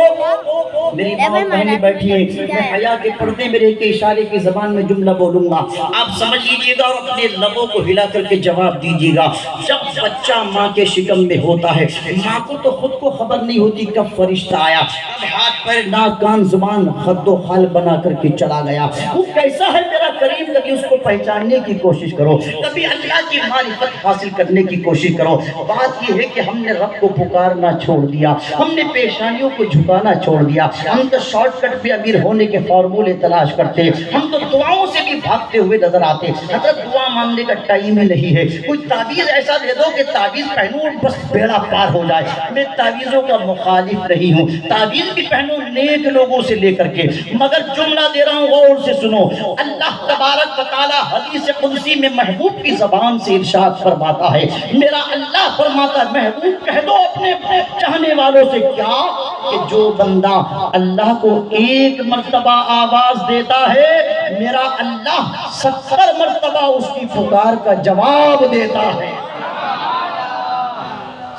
S1: میری ماں بہنیں بیٹھی ہیں، میں حیا کے پردے میں رہ کے اشارے کی زبان میں جملہ بولوں گا، آپ سمجھ لیجئے گا اور اپنے لبوں کو ہلا کر کے جواب دیجئے گا۔ جب بچہ ماں کے شکم میں ہوتا ہے، ماں کو تو خود کو خبر نہیں ہوتی کب فرشتہ آیا، کب ہاتھ پیر ناک کان زبان خد و خال بنا کر کے چلا گیا۔ وہ کیسا ہے میرا کریم، کبھی اس کو پہچاننے کی کوشش کرو، کبھی اللہ کی معرفت حاصل کرنے کی کوشش کرو۔ بات یہ ہے کہ ہم نے رب کو پکارنا چھوڑ دیا، ہم نے پیشانیوں کو جھکانا چھوڑ دیا، ہم تو شارٹ کٹ پہ امیر ہونے کے فارمولے تلاش کرتے، ہم تو دعاؤں سے بھی بھاگتے ہوئے نظر آتے۔ حضرت دعا مانگنے کا ٹائم ہی نہیں ہے، کوئی تعویذ ایسا دے دو کہ تعویذ پہنوں بس بیڑا پار ہو جائے۔ میں تعویذوں کا مخالف نہیں ہوں، تعویذ بھی پہنوں نیک لوگوں سے لے کر کے، مگر جملہ دے رہا ہوں غور سے سنو۔ اللہ تبارک و تعالی حدیث قدسی میں محبوب کی زبان سے ارشاد فرماتا ہے، میرا اللہ فرماتا ہے محبوب کہہ دو اپنے چاہنے والوں سے کیا کہ جو بندہ اللہ کو ایک مرتبہ آواز دیتا ہے، میرا اللہ 70 مرتبہ اس کی پکار کا جواب دیتا ہے۔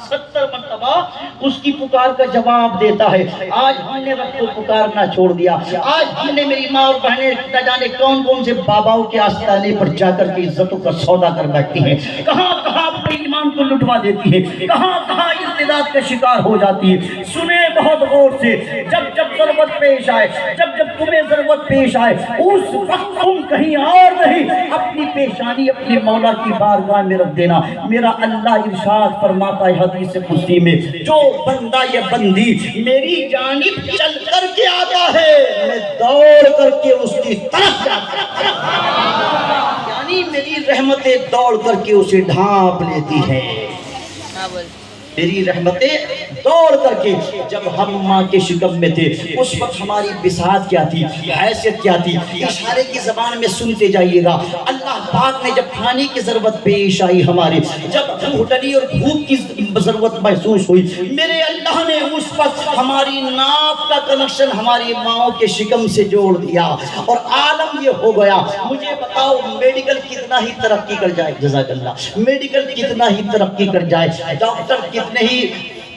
S1: 70 مرتبہ اس کی پکار کا جواب دیتا ہے۔ آج ہم نے رب کو پکارنا چھوڑ دیا، آج ہم نے میری ماں اور بہنیں نہ جانے کون کون سے باباؤں کے آستانے پر جا کر کے عزتوں کا سودا کر بیٹھتی ہیں، کہاں کہاں اپنے ایمان کو لٹوا دیتی ہے، کہاں کہاں ارتداد کا شکار ہو جاتی ہے۔ سنیں بہت غور سے، جب جب ضرورت پیش آئے، جب جب تمہیں ضرورت پیش آئے، اس وقت تم کہیں اور نہیں، اپنی پیشانی اپنے مولا کی بارگاہ میں رکھ دینا۔ میرا اللہ ارشاد فرماتا ہے حدیث قدسی میں، جو بندہ یا بندی میری جانب چل کر کے آتا ہے، میں دوڑ کر کے اس کی طرف جاتا ہوں، یعنی میری رحمتیں دوڑ کر کے اسے ڈھانپ لیتی ہیں، میری رحمتیں دوڑ کر کے۔ جب ہم ماں کے شکم میں تھے اس وقت ہماری بساط کیا تھی، حیثیت کیا تھی، اشارے کی زبان میں سنتے جائیے گا۔ اللہ پاک نے جب کھانے کی ضرورت پیش آئی ہمارے، جب بھوک ڈلی اور بھوک کی ضرورت محسوس ہوئی، میرے اللہ نے اس وقت ہماری ناف کا کنیکشن ہماری ماں کے شکم سے جوڑ دیا اور عالم یہ ہو گیا۔ مجھے بتاؤ میڈیکل کتنا ہی ترقی کر جائے، جزاک اللہ، میڈیکل کتنا ہی ترقی کر جائے، ڈاکٹر کتنے ہی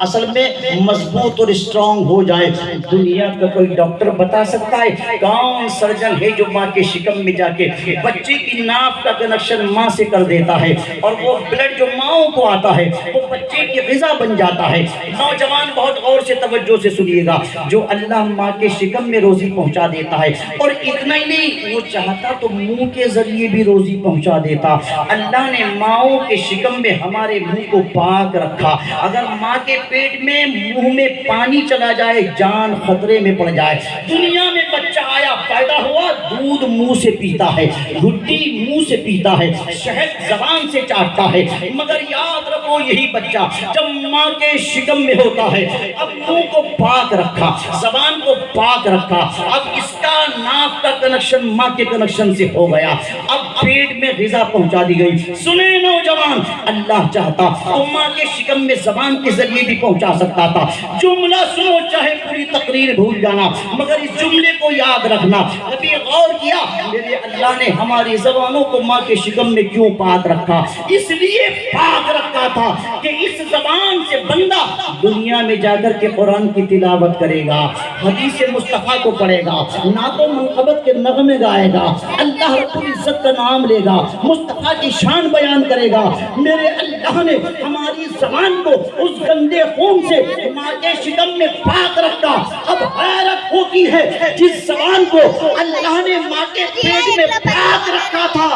S1: اصل میں مضبوط اور اسٹرانگ ہو جائے۔ دنیا کا کوئی ڈاکٹر بتا سکتا ہے کون سرجن ہے جو ماں کے شکم میں جا کے بچے کی ناف کا کنیکشن ماں سے کر دیتا ہے اور وہ بلڈ جو ماں کو آتا ہے وہ بچے کی غذا بن جاتا ہے۔ نوجوان بہت غور سے توجہ سے سنیے گا، جو اللہ ماں کے شکم میں روزی پہنچا دیتا ہے، اور اتنا ہی نہیں، وہ چاہتا تو منہ کے ذریعے بھی روزی پہنچا دیتا۔ اللہ نے ماؤں کے شکم میں ہمارے منہ کو پاک رکھا۔ اگر ماں کے پیٹ میں منہ میں پانی چلا جائے جان خطرے میں پڑ جائے۔ دنیا میں بچہ آیا پیدا ہوا، دودھ منہ سے پیتا ہے، گھٹی منہ سے پیتا ہے، شہد زبان سے چاٹتا ہے، مگر یاد رکھو یہی بچہ جب ماں کے شکم میں ہوتا ہے اب منہ کو پاک رکھا، زبان کو پاک رکھا، اب اس کا ناف کا کنیکشن ماں کے کنیکشن سے ہو گیا، اب پیٹ میں غذا پہنچا دی گئی۔ سنیں نوجوان، اللہ چاہتا تو ماں کے شکم میں زبان کے ذریعے بھی پہنچا سکتا تھا۔ جملہ سنو چاہے پوری تقریر بھول جانا، مگر اس جملے کو یاد رکھنا۔ ابھی غور کیا میرے اللہ نے ہماری زبانوں کو ماں کے شکم میں کیوں پاک رکھا؟ اس لیے پاک رکھا تھا کہ اس زبان سے بندہ دنیا میں جا کر کے قرآن کی تلاوت کرے گا، حدیث مصطفیٰ کو پڑھے گا، نعت و منقبت کے نغمے گائے گا، اللہ رب العزت کا نام لے گا، مصطفیٰ کی شان بیان کرے گا۔ میرے اللہ نے ہماری زبان کو اس گندے خون سے ماں کے شکم میں پاک رکھا۔ اب حیرت ہوتی ہے جس زبان کو اللہ نے ماں کے پیٹ میں پاک رکھا تھا،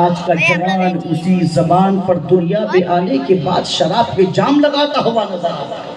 S1: آج کا جوان اسی زبان پر دنیا پہ آنے کے بعد شراب کے جام لگاتا ہوا نظر آتا ہے،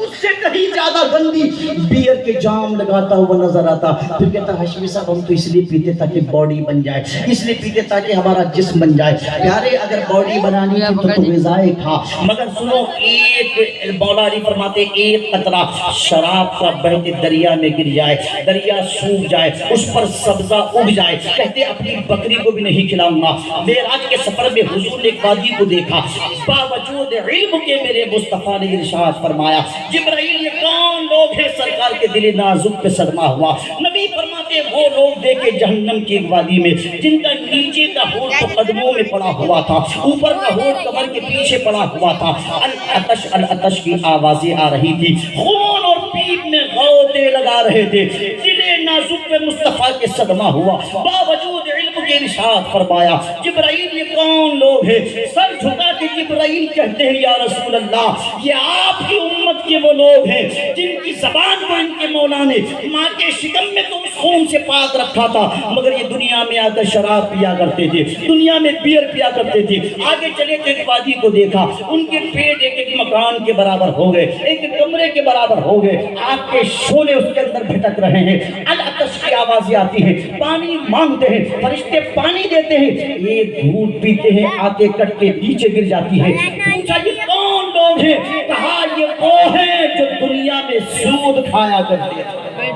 S1: اس سے کہیں زیادہ گندی بیئر کے جام لگاتا ہوا نظر آتا۔ پھر کہتا ہاشمی صاحب ہم تو اس لیے پیتے تاکہ باڈی بن جائے، اس لیے پیتے تاکہ ہمارا جسم بن جائے۔ پیارے اگر باڈی بنانی تھی تو غذائیں کھا، مگر سنو ایک مولا علی فرماتے ایک قطرہ شراب کا بہتے دریا میں گر جائے، دریا سوکھ جائے، اس پر سبزہ اگ جائے، کہتے اپنی بکری کو بھی نہیں کھلاؤں گا۔ معراج کے سفر میں حضور نے ایک وادی کو دیکھا، باوجود علم کے میرے مصطفیٰ نے ارشاد فرمایا جبرائیل یہ کون لوگ ہیں؟ سرکار کے دل نازک پہ صدمہ ہوا۔ نبی فرماتے وہ لوگ دیکھے جہنم کی ایک وادی میں جن کا نیچے کا ہونٹ تو قدموں میں پڑا ہوا تھا، اوپر کا ہونٹ کمر کے پیچھے پڑا ہوا تھا، العطش العطش کی آوازیں آ رہی تھی، خون اور پیپ میں غوطے لگا رہے تھے، دل نازک پہ مصطفیٰ کے صدمہ ہوا۔ باوجود علم کے ارشاد فرمایا جبرائیل یہ کون لوگ ہیں؟ سر جھکا کے جبرائیل کہتے ہیں یا رسول اللہ یہ آپ کی امت کے وہ لوگ ہیں جن کی زبان کو ان کے مولا نے ماں کے شکم میں تو اس خون سے پاک رکھا تھا، مگر یہ دنیا میں آ کر شراب پیا کرتے تھے، دنیا میں بیئر پیا کرتے تھے۔ آگے چلے تو ایک وادی کو دیکھا، ان کے پیٹ ایک ایک مکان کے برابر ہو گئے، ایک کمرے کے برابر ہو گئے، آگ کے شعلے اس کے اندر بھٹک رہے ہیں، العطش کی آوازیں آتی ہیں، پانی مانگتے ہیں، فرشتے پانی دیتے ہیں، ایک گھونٹ پیتے ہیں، آتے کٹ کے نیچے گر جاتی ہے۔ پوچھا یہ کون لوگ ہیں؟ کہا یہ وہ ہیں جو دنیا میں سود کھایا کرتے ہیں،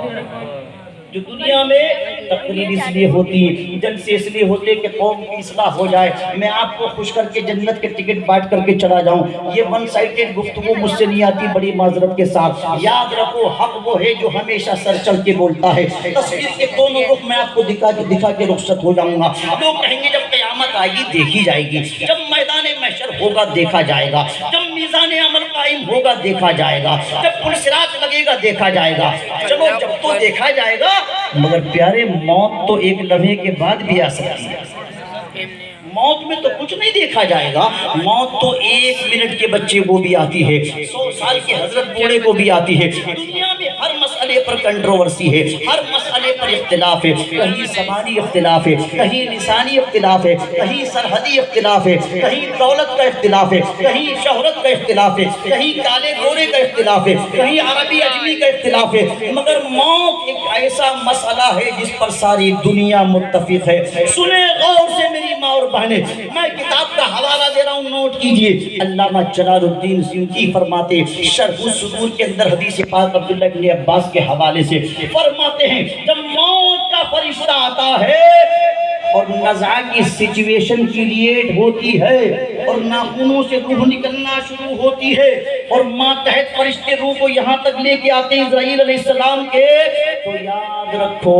S1: جو دنیا میں تقریر اس لیے ہوتی جلسے اس لیے ہوتے کہ قوم کی اصلاح ہو جائے، میں آپ کو خوش کر کے جنت کے ٹکٹ بانٹ کر کے چلا جاؤں۔ یہ ون سائیڈڈ گفتگو مجھ سے نہیں آتی، بڑی معذرت کے ساتھ۔ یاد رکھو حق وہ ہے جو ہمیشہ سر چل کے بولتا ہے۔ تصویر کے دونوں رخ میں آپ کو دکھا کے رخصت ہو جاؤں گا۔ لوگ کہیں گے جب قیامت آئے گی دیکھی جائے گی، جب میدان محشر ہوگا دیکھا جائے گا، جب میزان عمل قائم ہوگا دیکھا جائے گا، جب پل صراط لگے گا دیکھا جائے گا۔ چلو جب تو دیکھا جائے گا، مگر پیارے موت تو ایک لمحے کے بعد بھی آ سکتی ہے۔ موت میں تو کچھ نہیں دیکھا جائے گا، موت تو ایک منٹ کے بچے کو بھی آتی ہے، 100 سال کے حضرت بوڑھے کو بھی آتی ہے۔ دنیا میں ہر مسئلے پر کنٹروورسی ہے، ہر مسئلے پر اختلاف ہے، کہیں زبانی اختلاف ہے، کہیں لسانی اختلاف ہے، کہیں سرحدی اختلاف ہے، کہیں دولت کا اختلاف ہے، کہیں شہرت کا اختلاف ہے، کہیں کالے گورے کا اختلاف ہے، کہیں عربی اجمی کا اختلاف ہے، مگر موت ایک ایسا مسئلہ ہے جس پر ساری دنیا متفق ہے۔ سنیں غور سے میری ماں اور بہنیں، میں کتاب کا حوالہ دے رہا ہوں، نوٹ کیجئے۔ علامہ جلال الدین سیوطی فرماتے شرح الصدور کے اندر حدیث پاک عبداللہ بن عباس کے حوالے سے فرماتے ہیں جب موت کا فرشتہ آتا ہے اور نزع کی سچویشن کریٹ ہوتی ہے اور ناخنوں سے روح نکلنا شروع ہوتی ہے اور ماتحت فرشتے روح کو یہاں تک لے کے آتے ہیں اسرائیل علیہ السلام کے تو یاد رکھو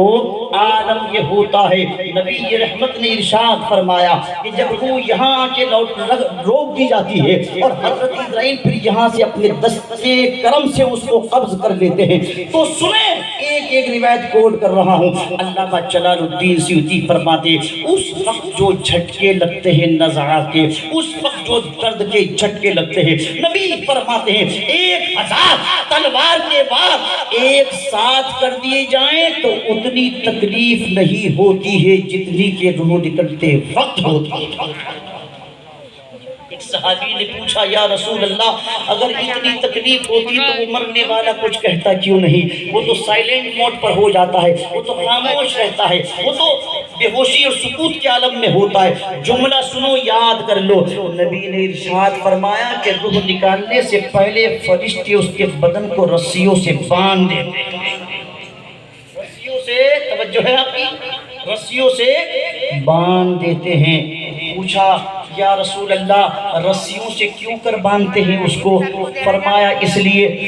S1: عالم یہ ہوتا ہے. نبی رحمت نے ارشاد فرمایا کہ جب روح یہاں آ کے روک دی جاتی ہے اور حضرت اسرائیل پھر یہاں سے اپنے دستے کرم سے اس کو قبض کر لیتے ہیں تو سنیں ایک ایک روایت کوٹ کر رہا ہوں. علامہ جلال الدین سیوطی فرماتے اس وقت جو جھٹکے لگتے ہیں نزعہ کے, اس وقت جو درد کے جھٹکے لگتے ہیں, نبی فرماتے ہیں 1000 تلوار کے بعد ایک ساتھ کر دیے جائیں تو اتنی تکلیف نہیں ہوتی ہے جتنی کہ روح نکلتے وقت ہوتی ہے. ایک صحابی نے پوچھا یا رسول اللہ اگر اتنی تکلیف ہوتی تو وہ مرنے والا کچھ کہتا کیوں نہیں؟ وہ تو سائلنٹ موڈ پر ہو جاتا ہے, وہ تو خاموش رہتا ہے, وہ تو بے ہوشی اور سکوت کے عالم میں ہوتا ہے. جملہ سنو یاد کر لو. نبی نے ارشاد فرمایا کہ روح نکالنے سے پہلے فرشتے اس کے بدن کو رسیوں سے باندھ دیتے ہیں. رسیوں سے, توجہ ہے آپ کی, رسیوں سے باندھ دیتے ہیں. پوچھا یا رسول اللہ رسیوں سے کیوں کر باندھتے ہیں اس کو؟ فرمایا اس لیے